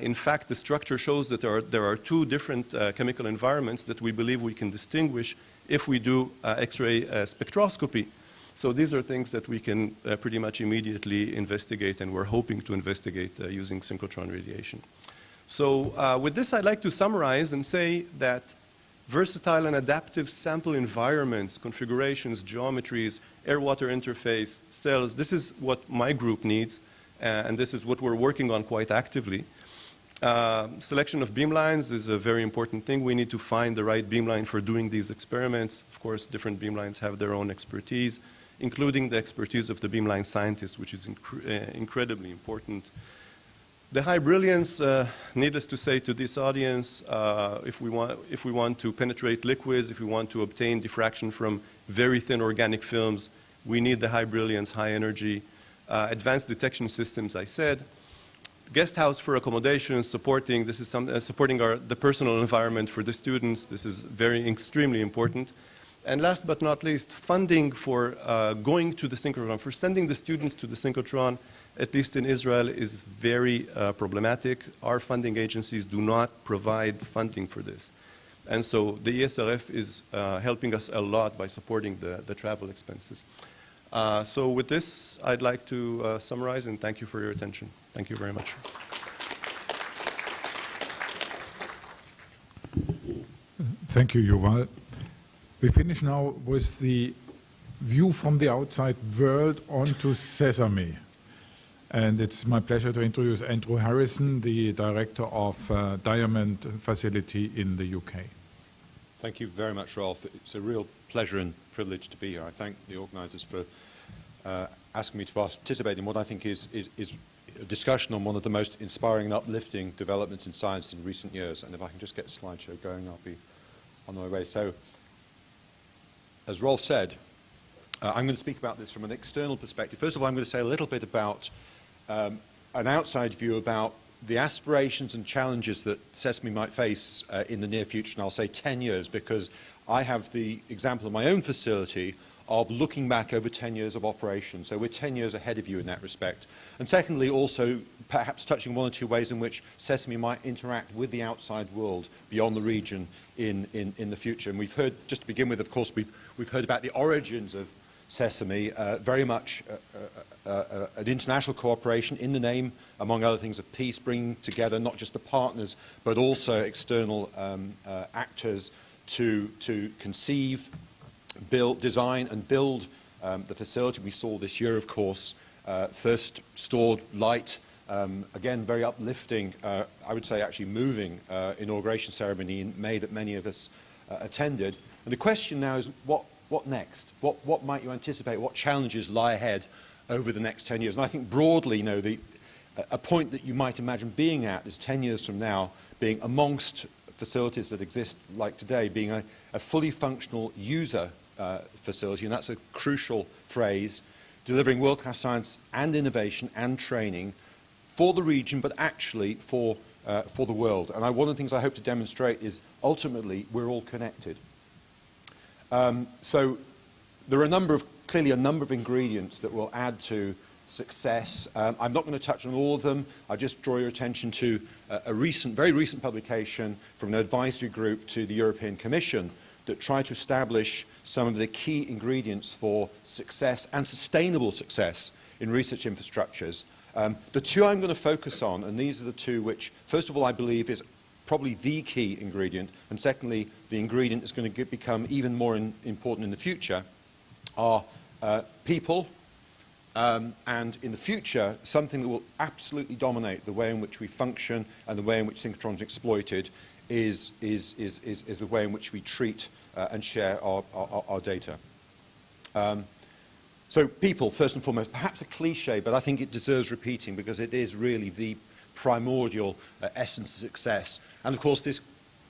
In fact, the structure shows that there are two different chemical environments that we believe we can distinguish if we do X-ray spectroscopy. So these are things that we can pretty much immediately investigate, and we're hoping to investigate using synchrotron radiation. So with this, I'd like to summarize and say that versatile and adaptive sample environments, configurations, geometries, air-water interface, cells, this is what my group needs, and this is what we're working on quite actively. Selection of beamlines is a very important thing. We need to find the right beamline for doing these experiments. Of course, different beamlines have their own expertise, including the expertise of the beamline scientist, which is incredibly important. The high brilliance, needless to say to this audience, if we want to penetrate liquids, if we want to obtain diffraction from very thin organic films, we need the high brilliance, high energy. Advanced detection systems, I said. Guest house for accommodation, supporting the personal environment for the students. This is extremely important. And last but not least, funding for going to the synchrotron, for sending the students to the synchrotron, at least in Israel, is very problematic. Our funding agencies do not provide funding for this. And so the ESRF is helping us a lot by supporting the travel expenses. So with this, I'd like to summarize and thank you for your attention. Thank you very much. Thank you, Yuval. We finish now with the view from the outside world onto SESAME. And it's my pleasure to introduce Andrew Harrison, the director of Diamond Facility in the UK. Thank you very much, Rolf. It's a real pleasure and privilege to be here. I thank the organisers for asking me to participate in what I think is a discussion on one of the most inspiring and uplifting developments in science in recent years. And if I can just get a slideshow going, I'll be on my way. So, as Rolf said, I'm going to speak about this from an external perspective. First of all, I'm going to say a little bit about an outside view about the aspirations and challenges that SESAME might face in the near future, and I'll say 10 years, because I have the example of my own facility of looking back over 10 years of operation. So we're 10 years ahead of you in that respect. And secondly, also perhaps touching one or two ways in which SESAME might interact with the outside world beyond the region in the future. And we've heard, just to begin with, of course, we've heard about the origins of SESAME, very much an international cooperation in the name, among other things, of peace, bringing together not just the partners, but also external actors to conceive, build, design and build the facility. We saw this year, of course, first stored light, again, very uplifting, I would say actually moving inauguration ceremony in May that many of us attended. And the question now is, what next? What might you anticipate? What challenges lie ahead over the next 10 years? And I think broadly, you know, a point that you might imagine being at is 10 years from now, being amongst facilities that exist like today, being a fully functional user facility, and that's a crucial phrase, delivering world-class science and innovation and training for the region, but actually for the world. And one of the things I hope to demonstrate is ultimately we're all connected. So there are clearly a number of ingredients that will add to success. I'm not going to touch on all of them. I'll just draw your attention to a very recent publication from an advisory group to the European Commission that tried to establish some of the key ingredients for success and sustainable success in research infrastructures. The two I'm going to focus on, and these are the two which, first of all, I believe is probably the key ingredient, and secondly, the ingredient that's going to become even more important in the future, are people, and in the future, something that will absolutely dominate the way in which we function and the way in which synchrotrons are exploited is the way in which we treat and share our data. So people, first and foremost, perhaps a cliche, but I think it deserves repeating because it is really the primordial essence of success. And of course, this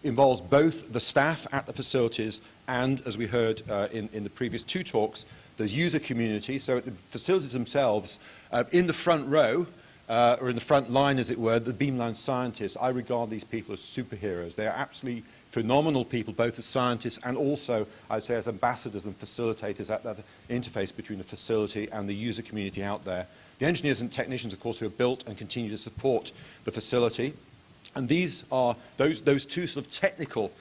involves both the staff at the facilities and, as we heard in the previous two talks, the user community. So at the facilities themselves, in the front row, or in the front line, as it were, the beamline scientists, I regard these people as superheroes. They are absolutely phenomenal people, both as scientists and also, I'd say, as ambassadors and facilitators at that interface between the facility and the user community out there. The engineers and technicians, of course, who have built and continue to support the facility. And these are, those two sort of technical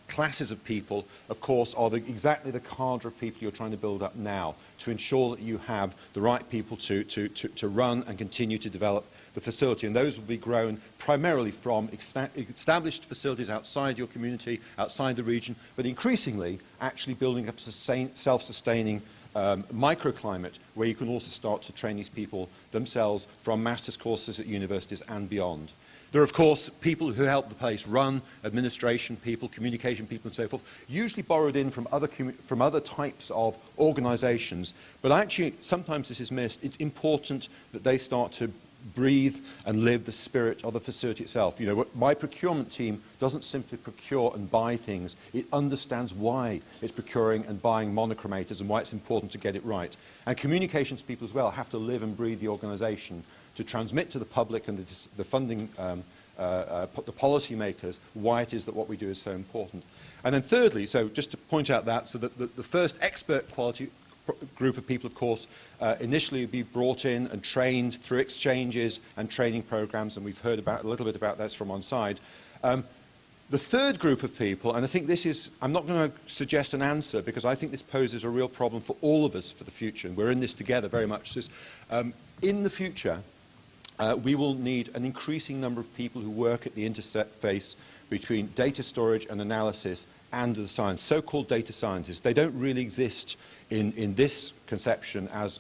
classes of people, of course, are exactly the cadre of people you're trying to build up now to ensure that you have the right people to run and continue to develop the facility. And those will be grown primarily from established facilities outside your community, outside the region, but increasingly actually building up a self-sustaining microclimate where you can also start to train these people themselves from master's courses at universities and beyond. There are, of course, people who help the place run, administration people, communication people, and so forth, usually borrowed in from other types of organizations. But actually, sometimes this is missed. It's important that they start to breathe and live the spirit of the facility itself. You know, my procurement team doesn't simply procure and buy things. It understands why it's procuring and buying monochromators and why it's important to get it right. And communications people as well have to live and breathe the organization to transmit to the public and the funding, the policy makers, why it is that what we do is so important. And then thirdly, so just to point out that, so that the first expert quality group of people, of course, initially would be brought in and trained through exchanges and training programs, and we've heard about a little bit about this from on side. The third group of people, and I think this is, I'm not going to suggest an answer because I think this poses a real problem for all of us for the future, and we're in this together very much, is in the future, we will need an increasing number of people who work at the interface between data storage and analysis and the science, so-called data scientists. They don't really exist in this conception as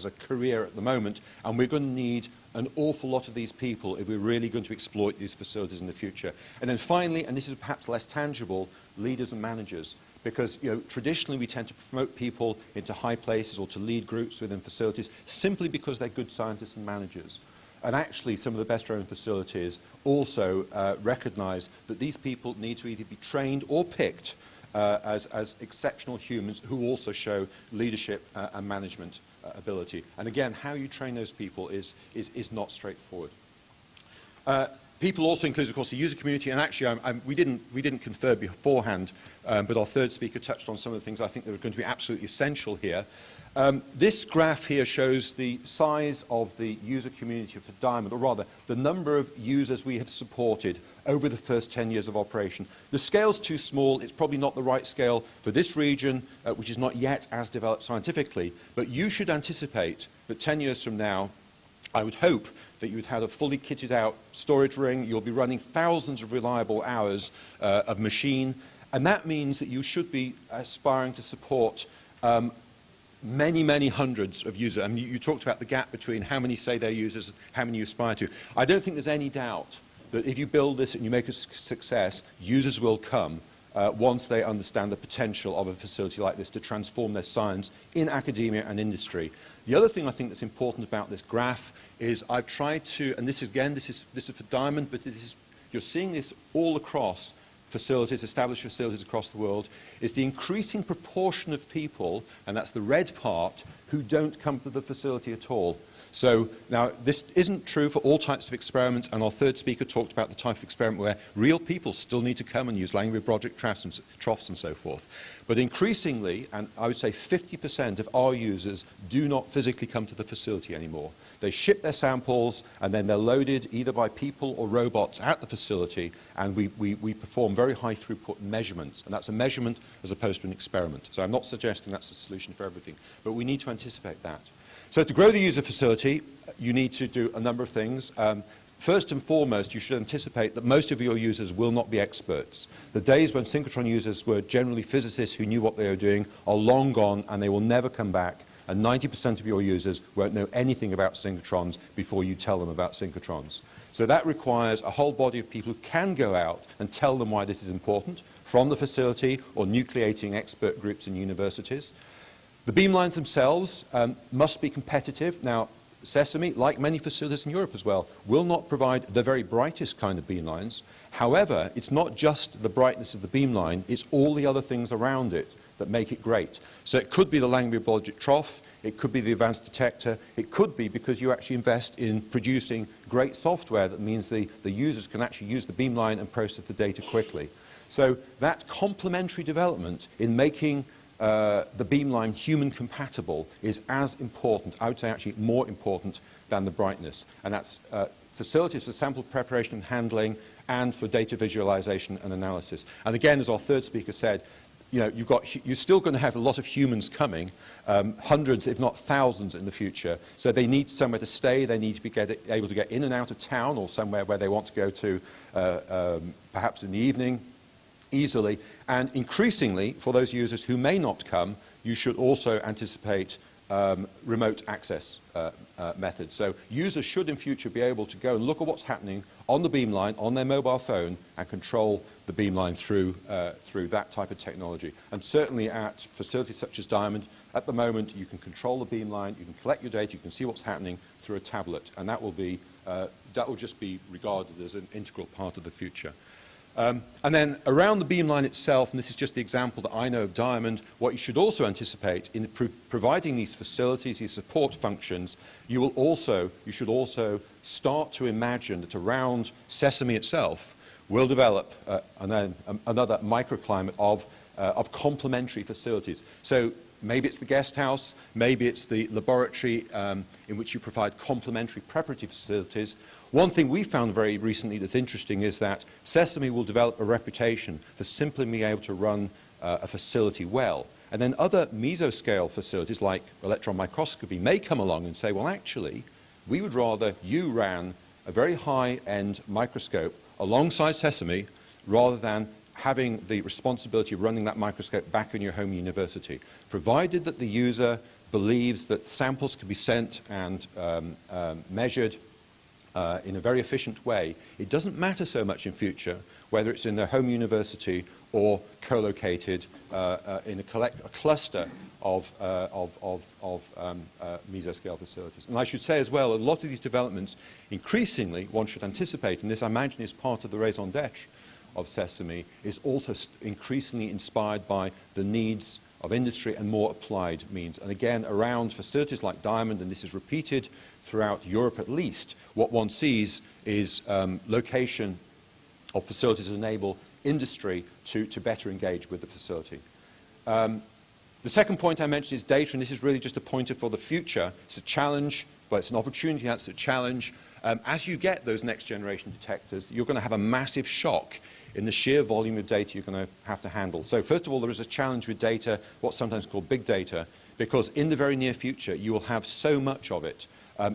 a career at the moment, and we're going to need an awful lot of these people if we're really going to exploit these facilities in the future. And then finally, and this is perhaps less tangible, leaders and managers. Because traditionally we tend to promote people into high places or to lead groups within facilities simply because they're good scientists and managers. And actually, some of the best-run facilities also recognize that these people need to either be trained or picked as exceptional humans who also show leadership and management ability. And again, how you train those people is not straightforward. People also includes, of course, the user community, and actually we didn't confer beforehand, but our third speaker touched on some of the things I think that are going to be absolutely essential here. This graph here shows the size of the user community for Diamond, or rather, the number of users we have supported over the first 10 years of operation. The scale's too small. It's probably not the right scale for this region, which is not yet as developed scientifically, but you should anticipate that 10 years from now, I would hope that you would have a fully kitted out storage ring. You'll be running thousands of reliable hours of machine, and that means that you should be aspiring to support many, many hundreds of users. I mean, you talked about the gap between how many say they're users, how many you aspire to. I don't think there's any doubt that if you build this and you make a success, users will come once they understand the potential of a facility like this to transform their science in academia and industry. The other thing I think that's important about this graph is I've tried to, and this is, again, this is for Diamond, but you're seeing this all across facilities, established facilities across the world, is the increasing proportion of people, and that's the red part, who don't come to the facility at all. So now this isn't true for all types of experiments, and our third speaker talked about the type of experiment where real people still need to come and use language project troughs and so forth. But increasingly, and I would say 50% of our users do not physically come to the facility anymore. They ship their samples and then they're loaded either by people or robots at the facility, and we perform very high throughput measurements, and that's a measurement as opposed to an experiment. So I'm not suggesting that's the solution for everything, but we need to anticipate that. So to grow the user facility, you need to do a number of things. First and foremost, you should anticipate that most of your users will not be experts. The days when synchrotron users were generally physicists who knew what they were doing are long gone, and they will never come back. And 90% of your users won't know anything about synchrotrons before you tell them about synchrotrons. So that requires a whole body of people who can go out and tell them why this is important from the facility or nucleating expert groups in universities. The beamlines themselves must be competitive. Now, SESAME, like many facilities in Europe as well, will not provide the very brightest kind of beamlines. However, it's not just the brightness of the beamline, it's all the other things around it that make it great. So it could be the Langley Biologic Trough, it could be the advanced detector, it could be because you actually invest in producing great software that means the users can actually use the beamline and process the data quickly. So that complementary development in making the beamline human compatible is as important, I would say actually more important than the brightness. And that's facilities for sample preparation and handling and for data visualization and analysis. And again, as our third speaker said, you're still going to have a lot of humans coming, hundreds if not thousands in the future. So they need somewhere to stay, they need to be able to get in and out of town or somewhere where they want to go to perhaps in the evening, easily, and increasingly, for those users who may not come, you should also anticipate remote access methods. So users should in future be able to go and look at what's happening on the beamline, on their mobile phone, and control the beamline through that type of technology. And certainly at facilities such as Diamond, at the moment you can control the beamline, you can collect your data, you can see what's happening through a tablet, and that will be that will just be regarded as an integral part of the future. And then around the beamline itself, and this is just the example that I know of Diamond, what you should also anticipate in providing these facilities, these support functions, you should also start to imagine that around SESAME itself will develop another microclimate of complementary facilities. So maybe it's the guest house, maybe it's the laboratory in which you provide complementary preparatory facilities. One thing we found very recently that's interesting is that SESAME will develop a reputation for simply being able to run a facility well. And then other mesoscale facilities like electron microscopy may come along and say, well, actually, we would rather you ran a very high-end microscope alongside SESAME rather than having the responsibility of running that microscope back in your home university, provided that the user believes that samples can be sent and measured in a very efficient way. It doesn't matter so much in future whether it's in their home university or co-located in a cluster of mesoscale facilities. And I should say as well, a lot of these developments, increasingly, one should anticipate, and this I imagine is part of the raison d'etre of SESAME, is also increasingly inspired by the needs of industry and more applied means. And again, around facilities like Diamond, and this is repeated throughout Europe at least, what one sees is location of facilities that enable industry to better engage with the facility. The second point I mentioned is data, and this is really just a pointer for the future. It's a challenge, but it's an opportunity, that's a challenge. As you get those next generation detectors, you're going to have a massive shock in the sheer volume of data you're going to have to handle. So first of all, there is a challenge with data, what's sometimes called big data, because in the very near future, you will have so much of it,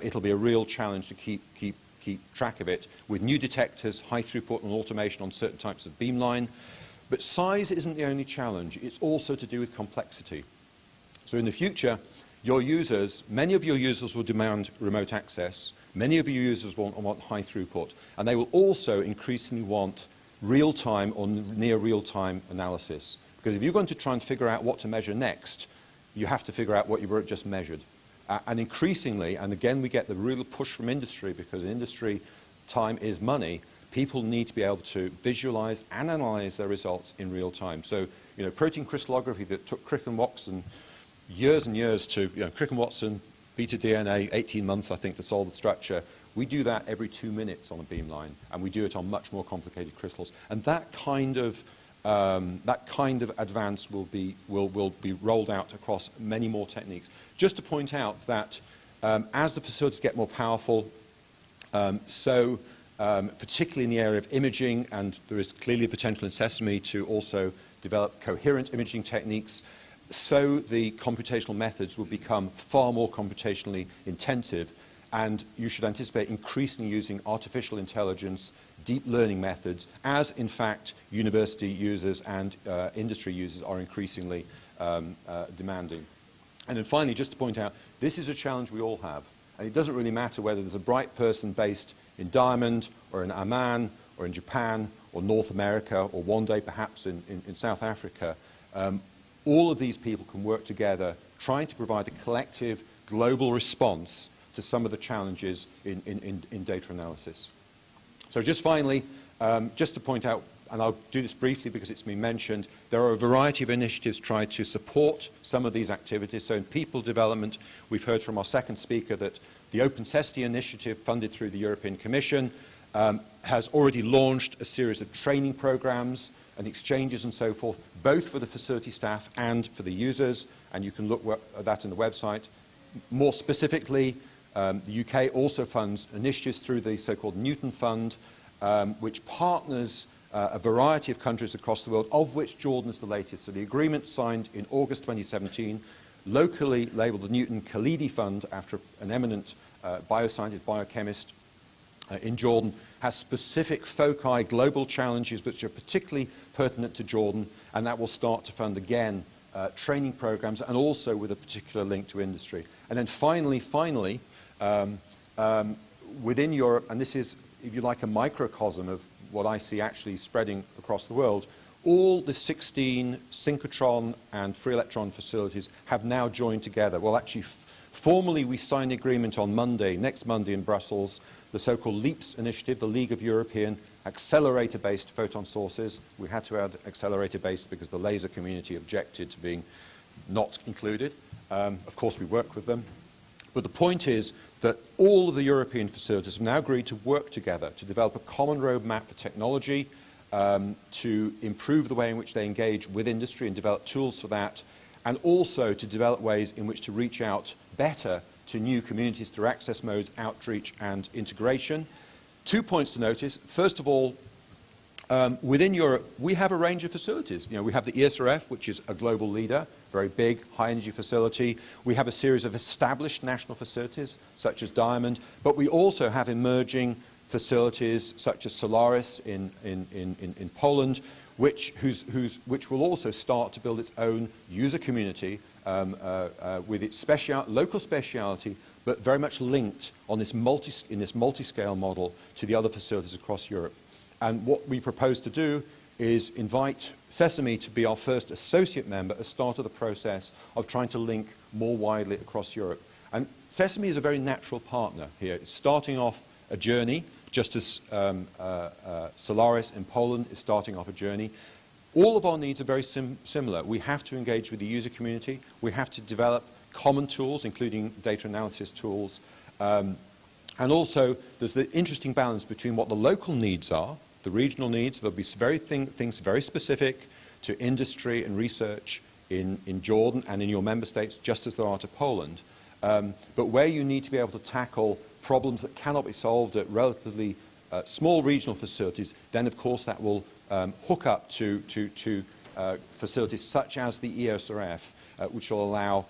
it'll be a real challenge to keep track of it with new detectors, high throughput and automation on certain types of beamline. But size isn't the only challenge, it's also to do with complexity. So in the future, your users, many of your users will demand remote access, many of your users want high throughput, and they will also increasingly want real-time or near real-time analysis. Because if you're going to try and figure out what to measure next, you have to figure out what you've just measured. And increasingly, and again we get the real push from industry, because in industry time is money, people need to be able to visualize and analyze their results in real time. So, you know, protein crystallography that took Crick and Watson years and years to, Crick and Watson, beta DNA, 18 months I think to solve the structure. We do that every 2 minutes on a beamline, and we do it on much more complicated crystals. And that kind of advance will be rolled out across many more techniques. Just to point out that as the facilities get more powerful, particularly in the area of imaging, and there is clearly potential in SESAME to also develop coherent imaging techniques, so the computational methods will become far more computationally intensive, and you should anticipate increasingly using artificial intelligence, deep learning methods, as in fact university users and industry users are increasingly demanding. And then finally, just to point out, this is a challenge we all have, and it doesn't really matter whether there's a bright person based in Diamond or in Amman or in Japan or North America or one day perhaps in South Africa. All of these people can work together trying to provide a collective global response to some of the challenges in data analysis. So just finally, just to point out, and I'll do this briefly because it's been mentioned, there are a variety of initiatives trying to support some of these activities. So in people development, we've heard from our second speaker that the Open SESTI initiative, funded through the European Commission, has already launched a series of training programs and exchanges and so forth, both for the facility staff and for the users, and you can look at that in the website. More specifically, the UK also funds initiatives through the so-called Newton Fund, which partners a variety of countries across the world, of which Jordan is the latest. So the agreement signed in August 2017, locally labeled the Newton Khalidi Fund after an eminent bioscientist, biochemist in Jordan, has specific foci, global challenges which are particularly pertinent to Jordan, and that will start to fund again training programs and also with a particular link to industry. And then finally, within Europe, and this is, if you like, a microcosm of what I see actually spreading across the world, all the 16 synchrotron and free electron facilities have now joined together. Well, actually, formally we signed the agreement on Monday, next Monday in Brussels. the so-called LEAPS initiative, the League of European Accelerator-Based Photon Sources. We had to add accelerator-based because the laser community objected to being not included. Of course, we work with them. But the point is that all of the European facilities have now agreed to work together to develop a common roadmap for technology, to improve the way in which they engage with industry and develop tools for that, and also to develop ways in which to reach out better to new communities through access modes, outreach, and integration. 2 points to notice. First of all, within Europe, we have a range of facilities. You know, we have the ESRF, which is a global leader, very big, high-energy facility. We have a series of established national facilities, such as Diamond, but we also have emerging facilities, such as Solaris in Poland, which will also start to build its own user community with its local speciality, but very much linked on this multi-scale model to the other facilities across Europe. And what we propose to do is invite SESAME to be our first associate member as start of the process of trying to link more widely across Europe. And SESAME is a very natural partner here. It's starting off a journey, just as Solaris in Poland is starting off a journey. All of our needs are very similar. We have to engage with the user community. We have to develop common tools, including data analysis tools. And also, there's the interesting balance between what the local needs are, the regional needs. There'll be things very specific to industry and research in Jordan and in your member states, just as there are to Poland. But where you need to be able to tackle problems that cannot be solved at relatively small regional facilities, then of course that will hook up to facilities such as the ESRF, which will allow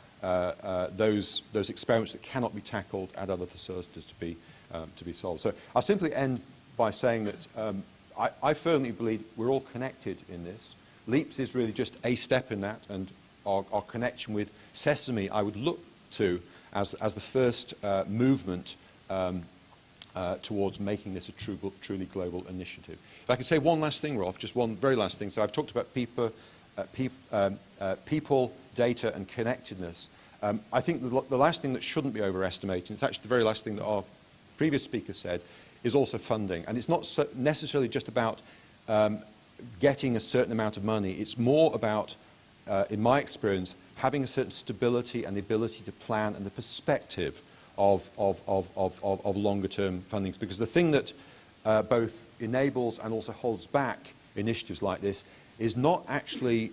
those experiments that cannot be tackled at other facilities to be solved. So I'll simply end by saying that I firmly believe we're all connected in this. LEAPS is really just a step in that, and our connection with SESAME I would look to as the first movement towards making this a truly global initiative. If I could say one last thing, Rolf, just one very last thing. So I've talked about people, data, and connectedness. I think the last thing that shouldn't be overestimated, it's actually the very last thing that our previous speaker said, is also funding. And it's not necessarily just about getting a certain amount of money. It's more about, in my experience, having a certain stability and the ability to plan and the perspective of longer-term fundings. Because the thing that both enables and also holds back initiatives like this is not actually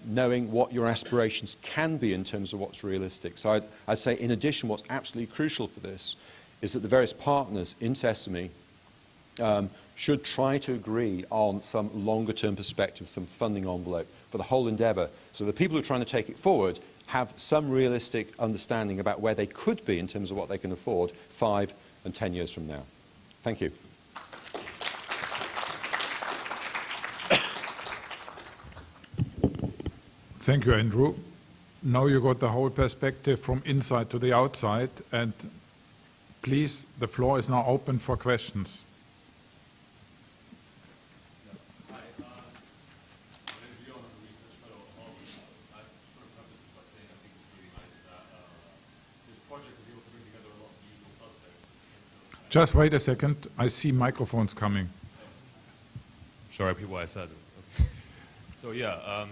knowing what your aspirations can be in terms of what's realistic. So I'd say, in addition, what's absolutely crucial for this is that the various partners in SESAME should try to agree on some longer-term perspective, some funding envelope for the whole endeavour, so the people who are trying to take it forward have some realistic understanding about where they could be in terms of what they can afford 5 and 10 years from now. Thank you. Thank you, Andrew. Now you got the whole perspective from inside to the outside, and please, the floor is now open for questions. Just wait a second. I see microphones coming. Shall I repeat what I said? So yeah,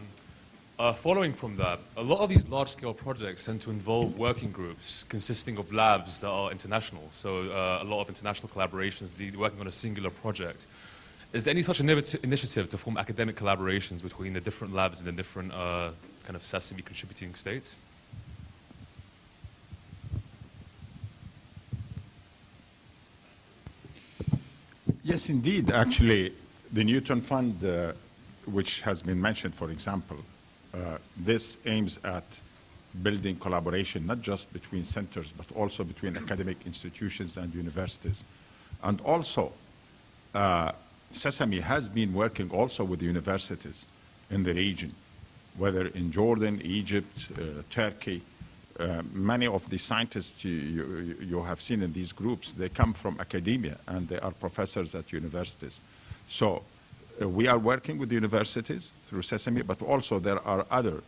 following from that, a lot of these large-scale projects tend to involve working groups consisting of labs that are international. So a lot of international collaborations, working on a singular project. Is there any such initiative to form academic collaborations between the different labs in the different kind of SESAME contributing states? Yes, indeed. Actually, the Newton Fund, which has been mentioned, for example, this aims at building collaboration, not just between centers, but also between academic institutions and universities. And also, SESAME has been working also with universities in the region, whether in Jordan, Egypt, Turkey. Many of the scientists you have seen in these groups, they come from academia and they are professors at universities. So we are working with universities through SESAME, but also there are other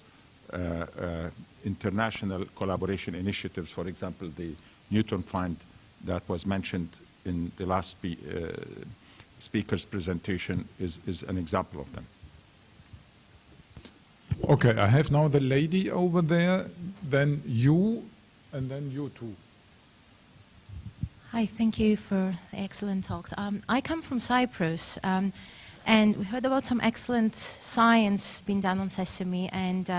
international collaboration initiatives. For example, the Newton Fund that was mentioned in the last speaker's presentation is an example of them. Okay, I have now the lady over there, then you, and then you too. Hi, thank you for the excellent talks. I come from Cyprus, and we heard about some excellent science being done on Sesame and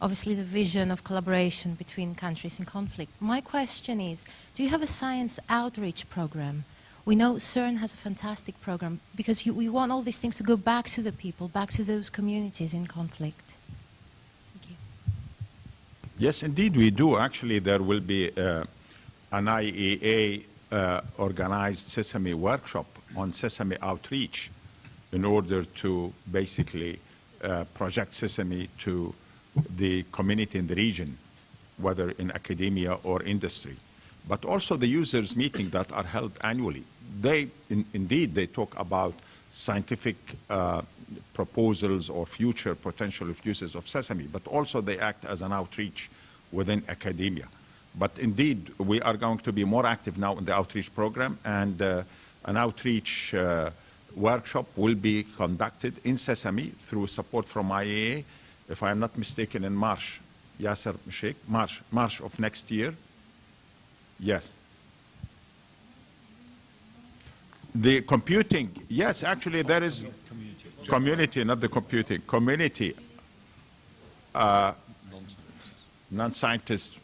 obviously the vision of collaboration between countries in conflict. My question is, do you have a science outreach program? We know CERN has a fantastic program because we want all these things to go back to the people, back to those communities in conflict. Thank you. Yes, indeed, we do. Actually, there will be an IEA organized Sesame workshop on Sesame outreach in order to basically project Sesame to the community in the region, whether in academia or industry. But also the users' meetings that are held annually. Indeed, they talk about scientific proposals or future potential uses of Sesame, but also they act as an outreach within academia. But indeed, we are going to be more active now in the outreach program, and an outreach workshop will be conducted in Sesame through support from IAA, if I am not mistaken, in March. Yasser Sheikh, March of next year. Yes. The computing, yes, actually there is community, not the computing, community, non-scientists.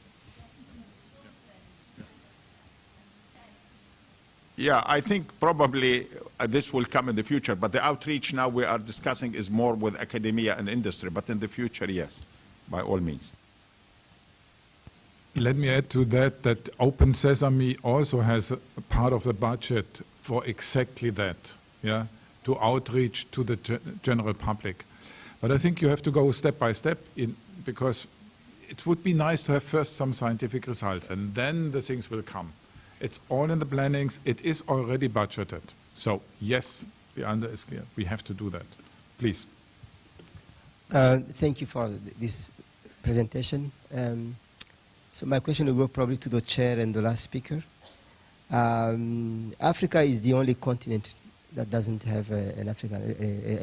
Yeah, I think probably this will come in the future, but the outreach now we are discussing is more with academia and industry, but in the future, yes, by all means. Let me add to that that Open Sesame also has a part of the budget for exactly that, yeah, to outreach to the general public. But I think you have to go step by step because it would be nice to have first some scientific results and then the things will come. It's all in the plannings. It is already budgeted. So yes, the answer is clear. We have to do that. Please. Thank you for this presentation. So my question will go probably to the chair and the last speaker. Africa is the only continent that doesn't have an African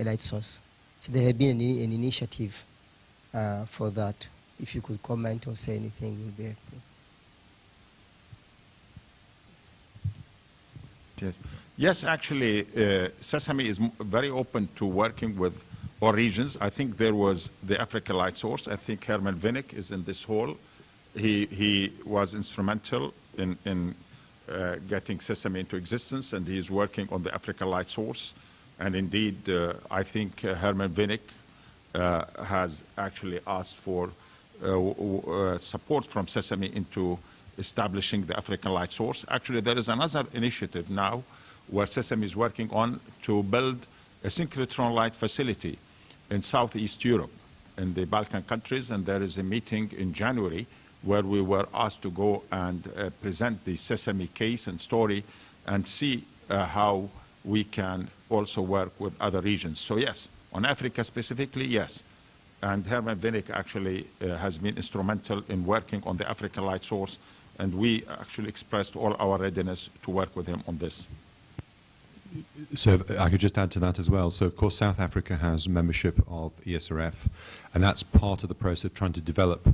light source. So there has been an initiative for that. If you could comment or say anything, it would be helpful. Yes, yes, actually, Sesame is very open to working with all regions. I think there was the Africa Light Source. I think Herman Vinnick is in this hall. He was instrumental in getting Sesame into existence, and he is working on the Africa Light Source. And indeed, I think Herman Vinnick has actually asked for support from Sesame into establishing the African Light Source. Actually, there is another initiative now where Sesame is working on to build a synchrotron light facility in Southeast Europe, in the Balkan countries, and there is a meeting in January where we were asked to go and present the Sesame case and story and see how we can also work with other regions. So yes, on Africa specifically, yes. And Herman Vinnick actually has been instrumental in working on the African Light Source, and we actually expressed all our readiness to work with him on this. So if I could just add to that as well. So of course South Africa has membership of ESRF, and that's part of the process of trying to develop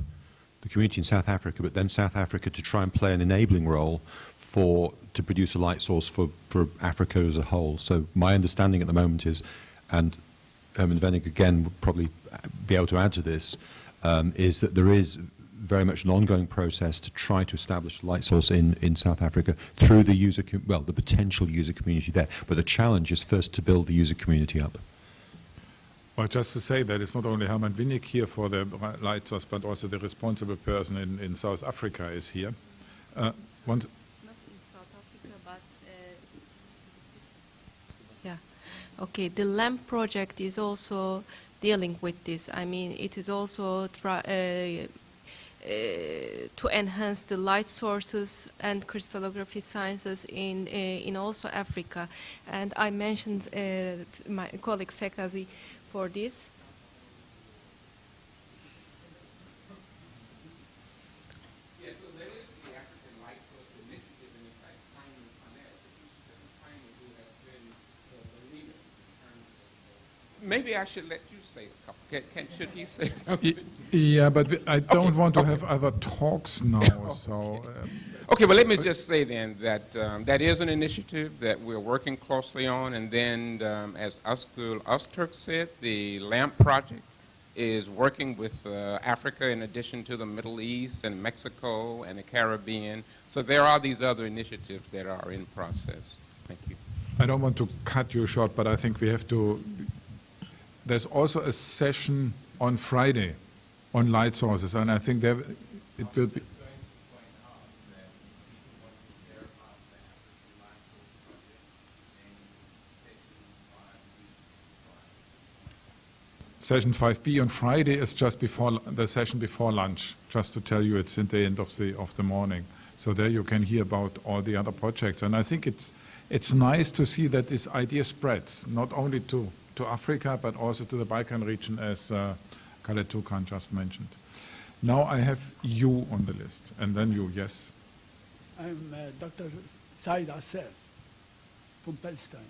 the community in South Africa, but then South Africa to try and play an enabling role to produce a light source for Africa as a whole. So my understanding at the moment is, and Herman Vinnick again would probably be able to add to this, is that there is very much an ongoing process to try to establish a light source in South Africa through the the potential user community there. But the challenge is first to build the user community up. Well, just to say that it's not only Herman Vinnick here for the light source, but also the responsible person in South Africa is here. Not in South Africa, but yeah. Okay, the LAMP project is also dealing with this. I mean, it is also to enhance the light sources and crystallography sciences in also Africa. And I mentioned my colleague Sekazi for this. Yes, so there is the African Light Source Initiative, and it's like Simon Panel, which is maybe I should let you say a couple. Should he say something? Yeah, but I don't Okay, want to okay. have other talks now, so... Okay, well, let me just say then that that is an initiative that we're working closely on, and then, as Özgül Öztürk said, the LAMP project is working with Africa in addition to the Middle East and Mexico and the Caribbean. So there are these other initiatives that are in process. Thank you. I don't want to cut you short, but I think we have to... There's also a session on Friday on light sources, and I think there it will be... Session 5B on Friday is just before the session before lunch, just to tell you it's at the end of the morning. So there you can hear about all the other projects. And I think it's nice to see that this idea spreads, not only to Africa, but also to the Balkan region, as Khaled Tukan just mentioned. Now I have you on the list, and then you, yes. I'm Dr. Said Assef from Palestine.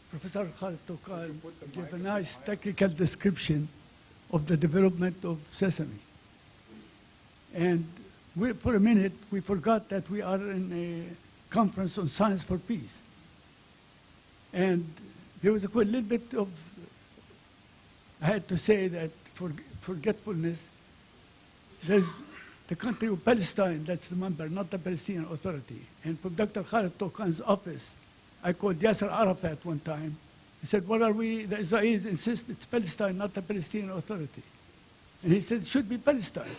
Professor Khaled Tukan gave a nice technical description of the development of SESAME. And for a minute, we forgot that we are in a conference on science for peace. And there was a little bit of, I had to say that forgetfulness. There's the country of Palestine, that's the member, not the Palestinian Authority. And from Dr. Khaled Tukan's office, I called Yasser Arafat one time. He said, what are we, the Israelis insist it's Palestine, not the Palestinian Authority. And he said, it should be Palestine.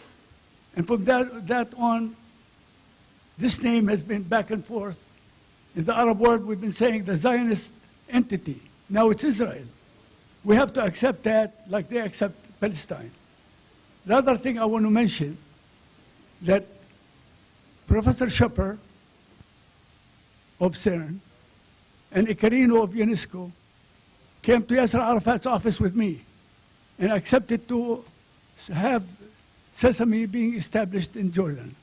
And from that on, this name has been back and forth. In the Arab world, we've been saying the Zionist entity. Now it's Israel. We have to accept that like they accept Palestine. The other thing I want to mention, that Professor Schupper of CERN and Icarino of UNESCO came to Yasser Arafat's office with me and accepted to have SESAME being established in Jordan.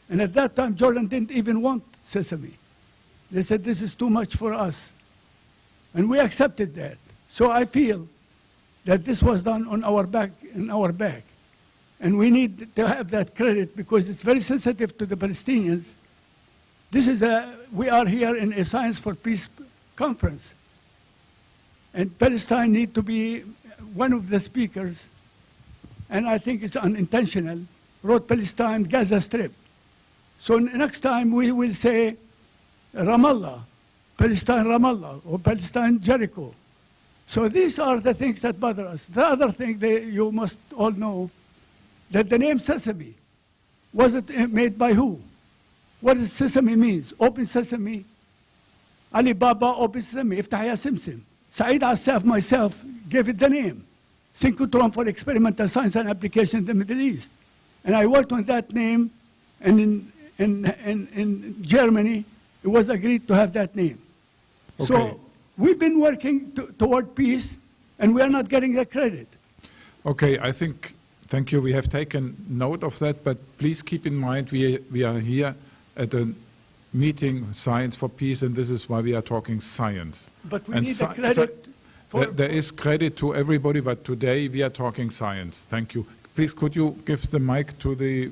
And at that time, Jordan didn't even want SESAME. They said, this is too much for us. And we accepted that. So I feel that this was done on our back, in our back. And we need to have that credit because it's very sensitive to the Palestinians. We are here in a Science for Peace conference. And Palestine need to be one of the speakers, and I think it's unintentional, wrote Palestine, Gaza Strip. So next time we will say Ramallah, Palestine Ramallah, or Palestine Jericho. So these are the things that bother us. The other thing that you must all know, that the name Sesame, was it made by who? What does Sesame means? Open Sesame. Alibaba, Open Sesame, Iftah Ya Simsim. Said Assef, myself, gave it the name. Synchrotron for Experimental Science and Application in the Middle East. And I worked on that name, and in Germany, it was agreed to have that name. Okay. So we've been working toward peace, and we are not getting the credit. Okay, I think, thank you, we have taken note of that, but please keep in mind we are here at a meeting, Science for Peace, and this is why we are talking science. But we And need the credit for... There is credit to everybody, but today we are talking science. Thank you. Please, could you give the mic to the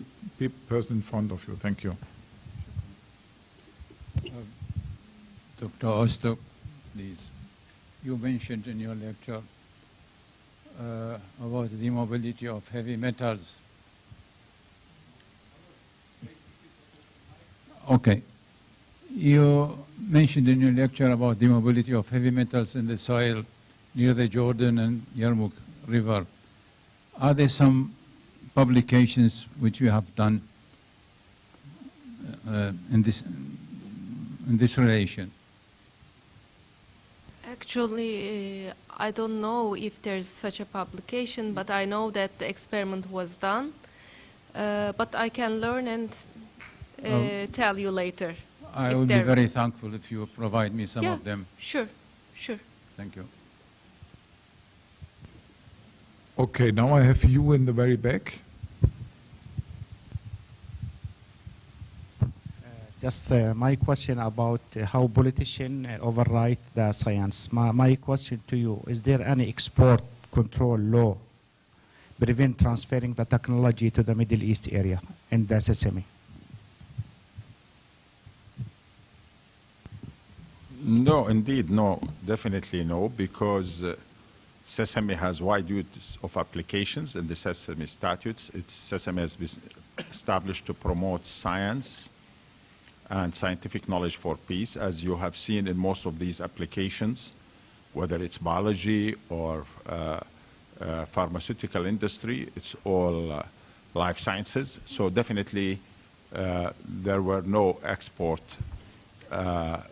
person in front of you? Thank you. Dr. Öztürk, please. You mentioned in your lecture about the mobility of heavy metals. Okay. You mentioned in your lecture about the mobility of heavy metals in the soil near the Jordan and Yarmouk River. Are there some publications which you have done in this relation? Actually, I don't know if there's such a publication, but I know that the experiment was done. But I can learn and tell you later. I would be very thankful if you provide me some of them. Sure, sure. Thank you. Okay, now I have you in the very back. Just my question about how politicians override the science. My question to you, is there any export control law prevent transferring the technology to the Middle East area in the SESAME? No, indeed, no, definitely no, because SESAME has wide use of applications in the SESAME statutes. SESAME has been established to promote science and scientific knowledge for peace, as you have seen in most of these applications, whether it's biology or pharmaceutical industry, it's all life sciences. So definitely there were no export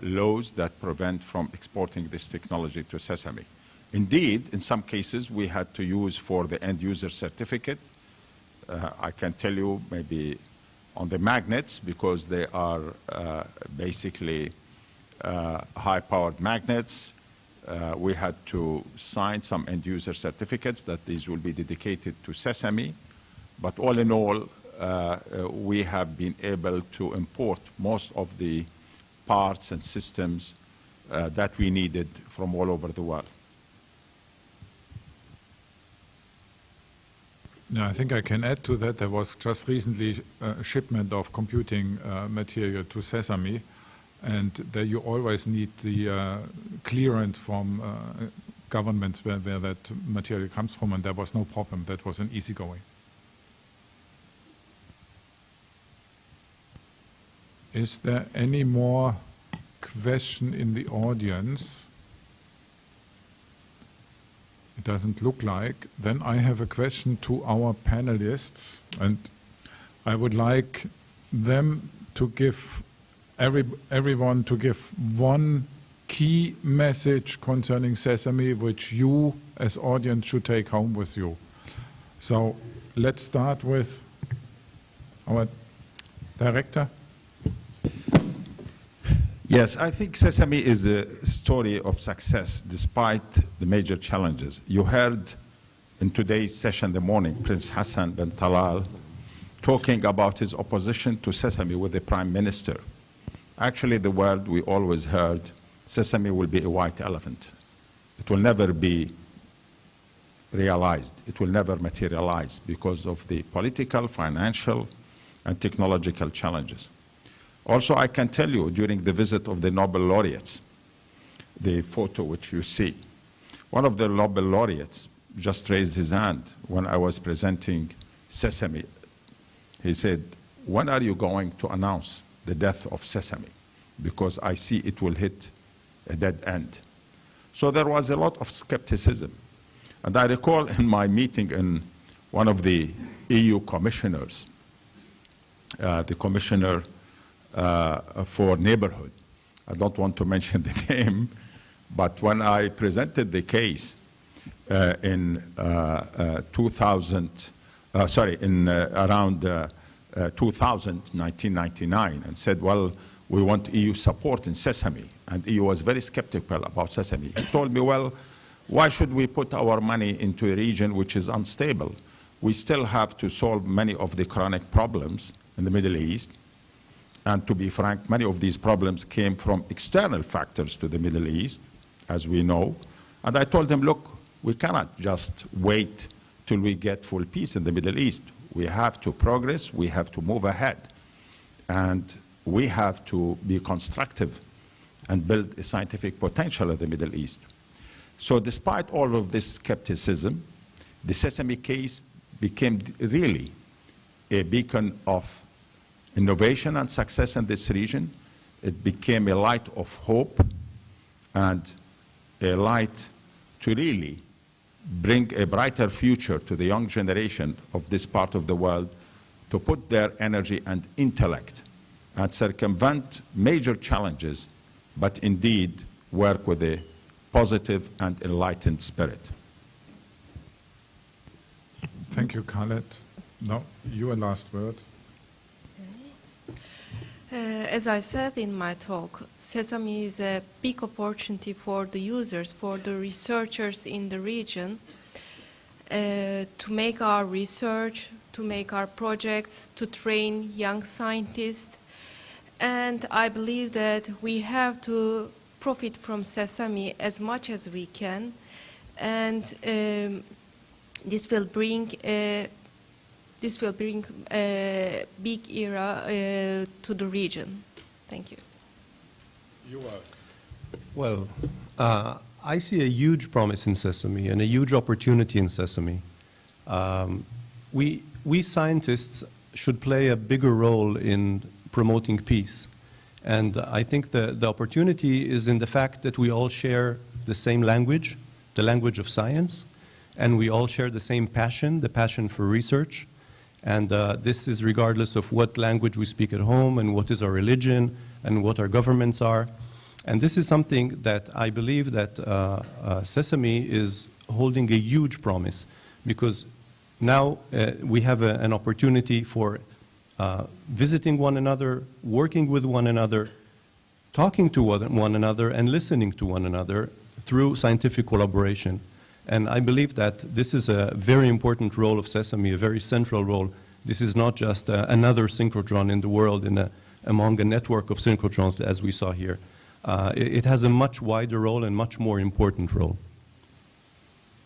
laws that prevent from exporting this technology to SESAME. Indeed, in some cases, we had to use for the end user certificate. I can tell you maybe on the magnets, because they are basically high-powered magnets. We had to sign some end user certificates that these will be dedicated to SESAME. But all in all, we have been able to import most of the parts and systems that we needed from all over the world. Yeah, I think I can add to that. There was just recently a shipment of computing material to SESAME, and there you always need the clearance from governments where that material comes from, and there was no problem. That was an easy going. Is there any more question in the audience? It doesn't look like. Then I have a question to our panelists, and I would like them to give, everyone to give one key message concerning SESAME, which you as audience should take home with you. So let's start with our director. Yes, I think SESAME is a story of success despite the major challenges. You heard in today's session, the morning, Prince Hassan bin Talal talking about his opposition to SESAME with the Prime Minister. Actually, the word we always heard, SESAME will be a white elephant. It will never be realized. It will never materialize because of the political, financial, and technological challenges. Also, I can tell you, during the visit of the Nobel laureates, the photo which you see, one of the Nobel laureates just raised his hand when I was presenting SESAME. He said, when are you going to announce the death of SESAME? Because I see it will hit a dead end. So there was a lot of skepticism. And I recall in my meeting in one of the EU commissioners, the commissioner for neighborhood. I don't want to mention the name, but when I presented the case in around 1999, and said, well, we want EU support in SESAME, and EU was very skeptical about SESAME. He told me, well, why should we put our money into a region which is unstable? We still have to solve many of the chronic problems in the Middle East. And to be frank, many of these problems came from external factors to the Middle East, as we know. And I told them, look, we cannot just wait till we get full peace in the Middle East. We have to progress, we have to move ahead. And we have to be constructive and build a scientific potential in the Middle East. So despite all of this skepticism, the SESAME case became really a beacon of innovation and success in this region. It became a light of hope and a light to really bring a brighter future to the young generation of this part of the world, to put their energy and intellect and circumvent major challenges, but indeed work with a positive and enlightened spirit. Thank you, Khaled. Now, your last word. As I said in my talk, SESAME is a big opportunity for the users, for the researchers in the region, to make our research, to make our projects, to train young scientists. And I believe that we have to profit from SESAME as much as we can. And this will bring a big era to the region. Thank you. You are. Well, I see a huge promise in Sesame and a huge opportunity in Sesame. We scientists should play a bigger role in promoting peace. And I think the opportunity is in the fact that we all share the same language, the language of science, and we all share the same passion, the passion for research. And this is regardless of what language we speak at home and what is our religion and what our governments are. And this is something that I believe that Sesame is holding a huge promise, because now we have an opportunity for visiting one another, working with one another, talking to one another, and listening to one another through scientific collaboration. And I believe that this is a very important role of Sesame, a very central role. This is not just another synchrotron in the world among a network of synchrotrons as we saw here. It has a much wider role and much more important role.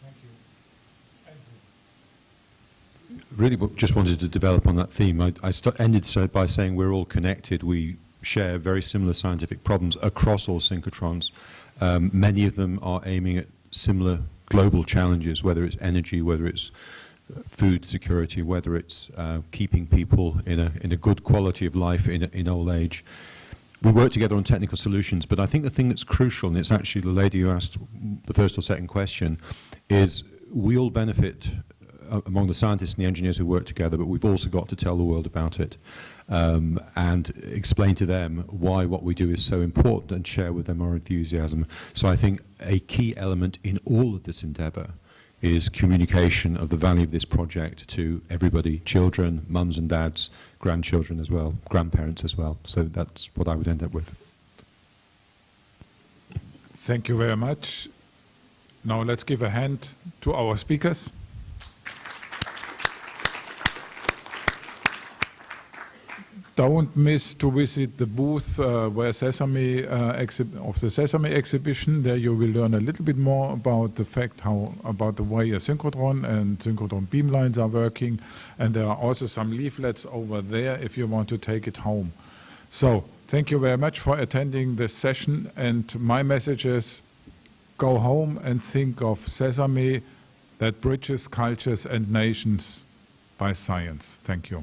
Thank you. Really just wanted to develop on that theme. I ended by saying we're all connected. We share very similar scientific problems across all synchrotrons. Many of them are aiming at similar global challenges, whether it's energy, whether it's food security, whether it's keeping people in a good quality of life in old age. We work together on technical solutions, but I think the thing that's crucial, and it's actually the lady who asked the first or second question, is we all benefit among the scientists and the engineers who work together, but we've also got to tell the world about it and explain to them why what we do is so important and share with them our enthusiasm. So I think a key element in all of this endeavor is communication of the value of this project to everybody, children, mums and dads, grandchildren as well, grandparents as well. So that's what I would end up with. Thank you very much. Now let's give a hand to our speakers. Don't miss to visit the booth where Sesame of the Sesame exhibition. There you will learn a little bit more about the about the way a synchrotron and synchrotron beamlines are working. And there are also some leaflets over there if you want to take it home. So thank you very much for attending this session. And my message is, go home and think of Sesame that bridges cultures and nations by science. Thank you.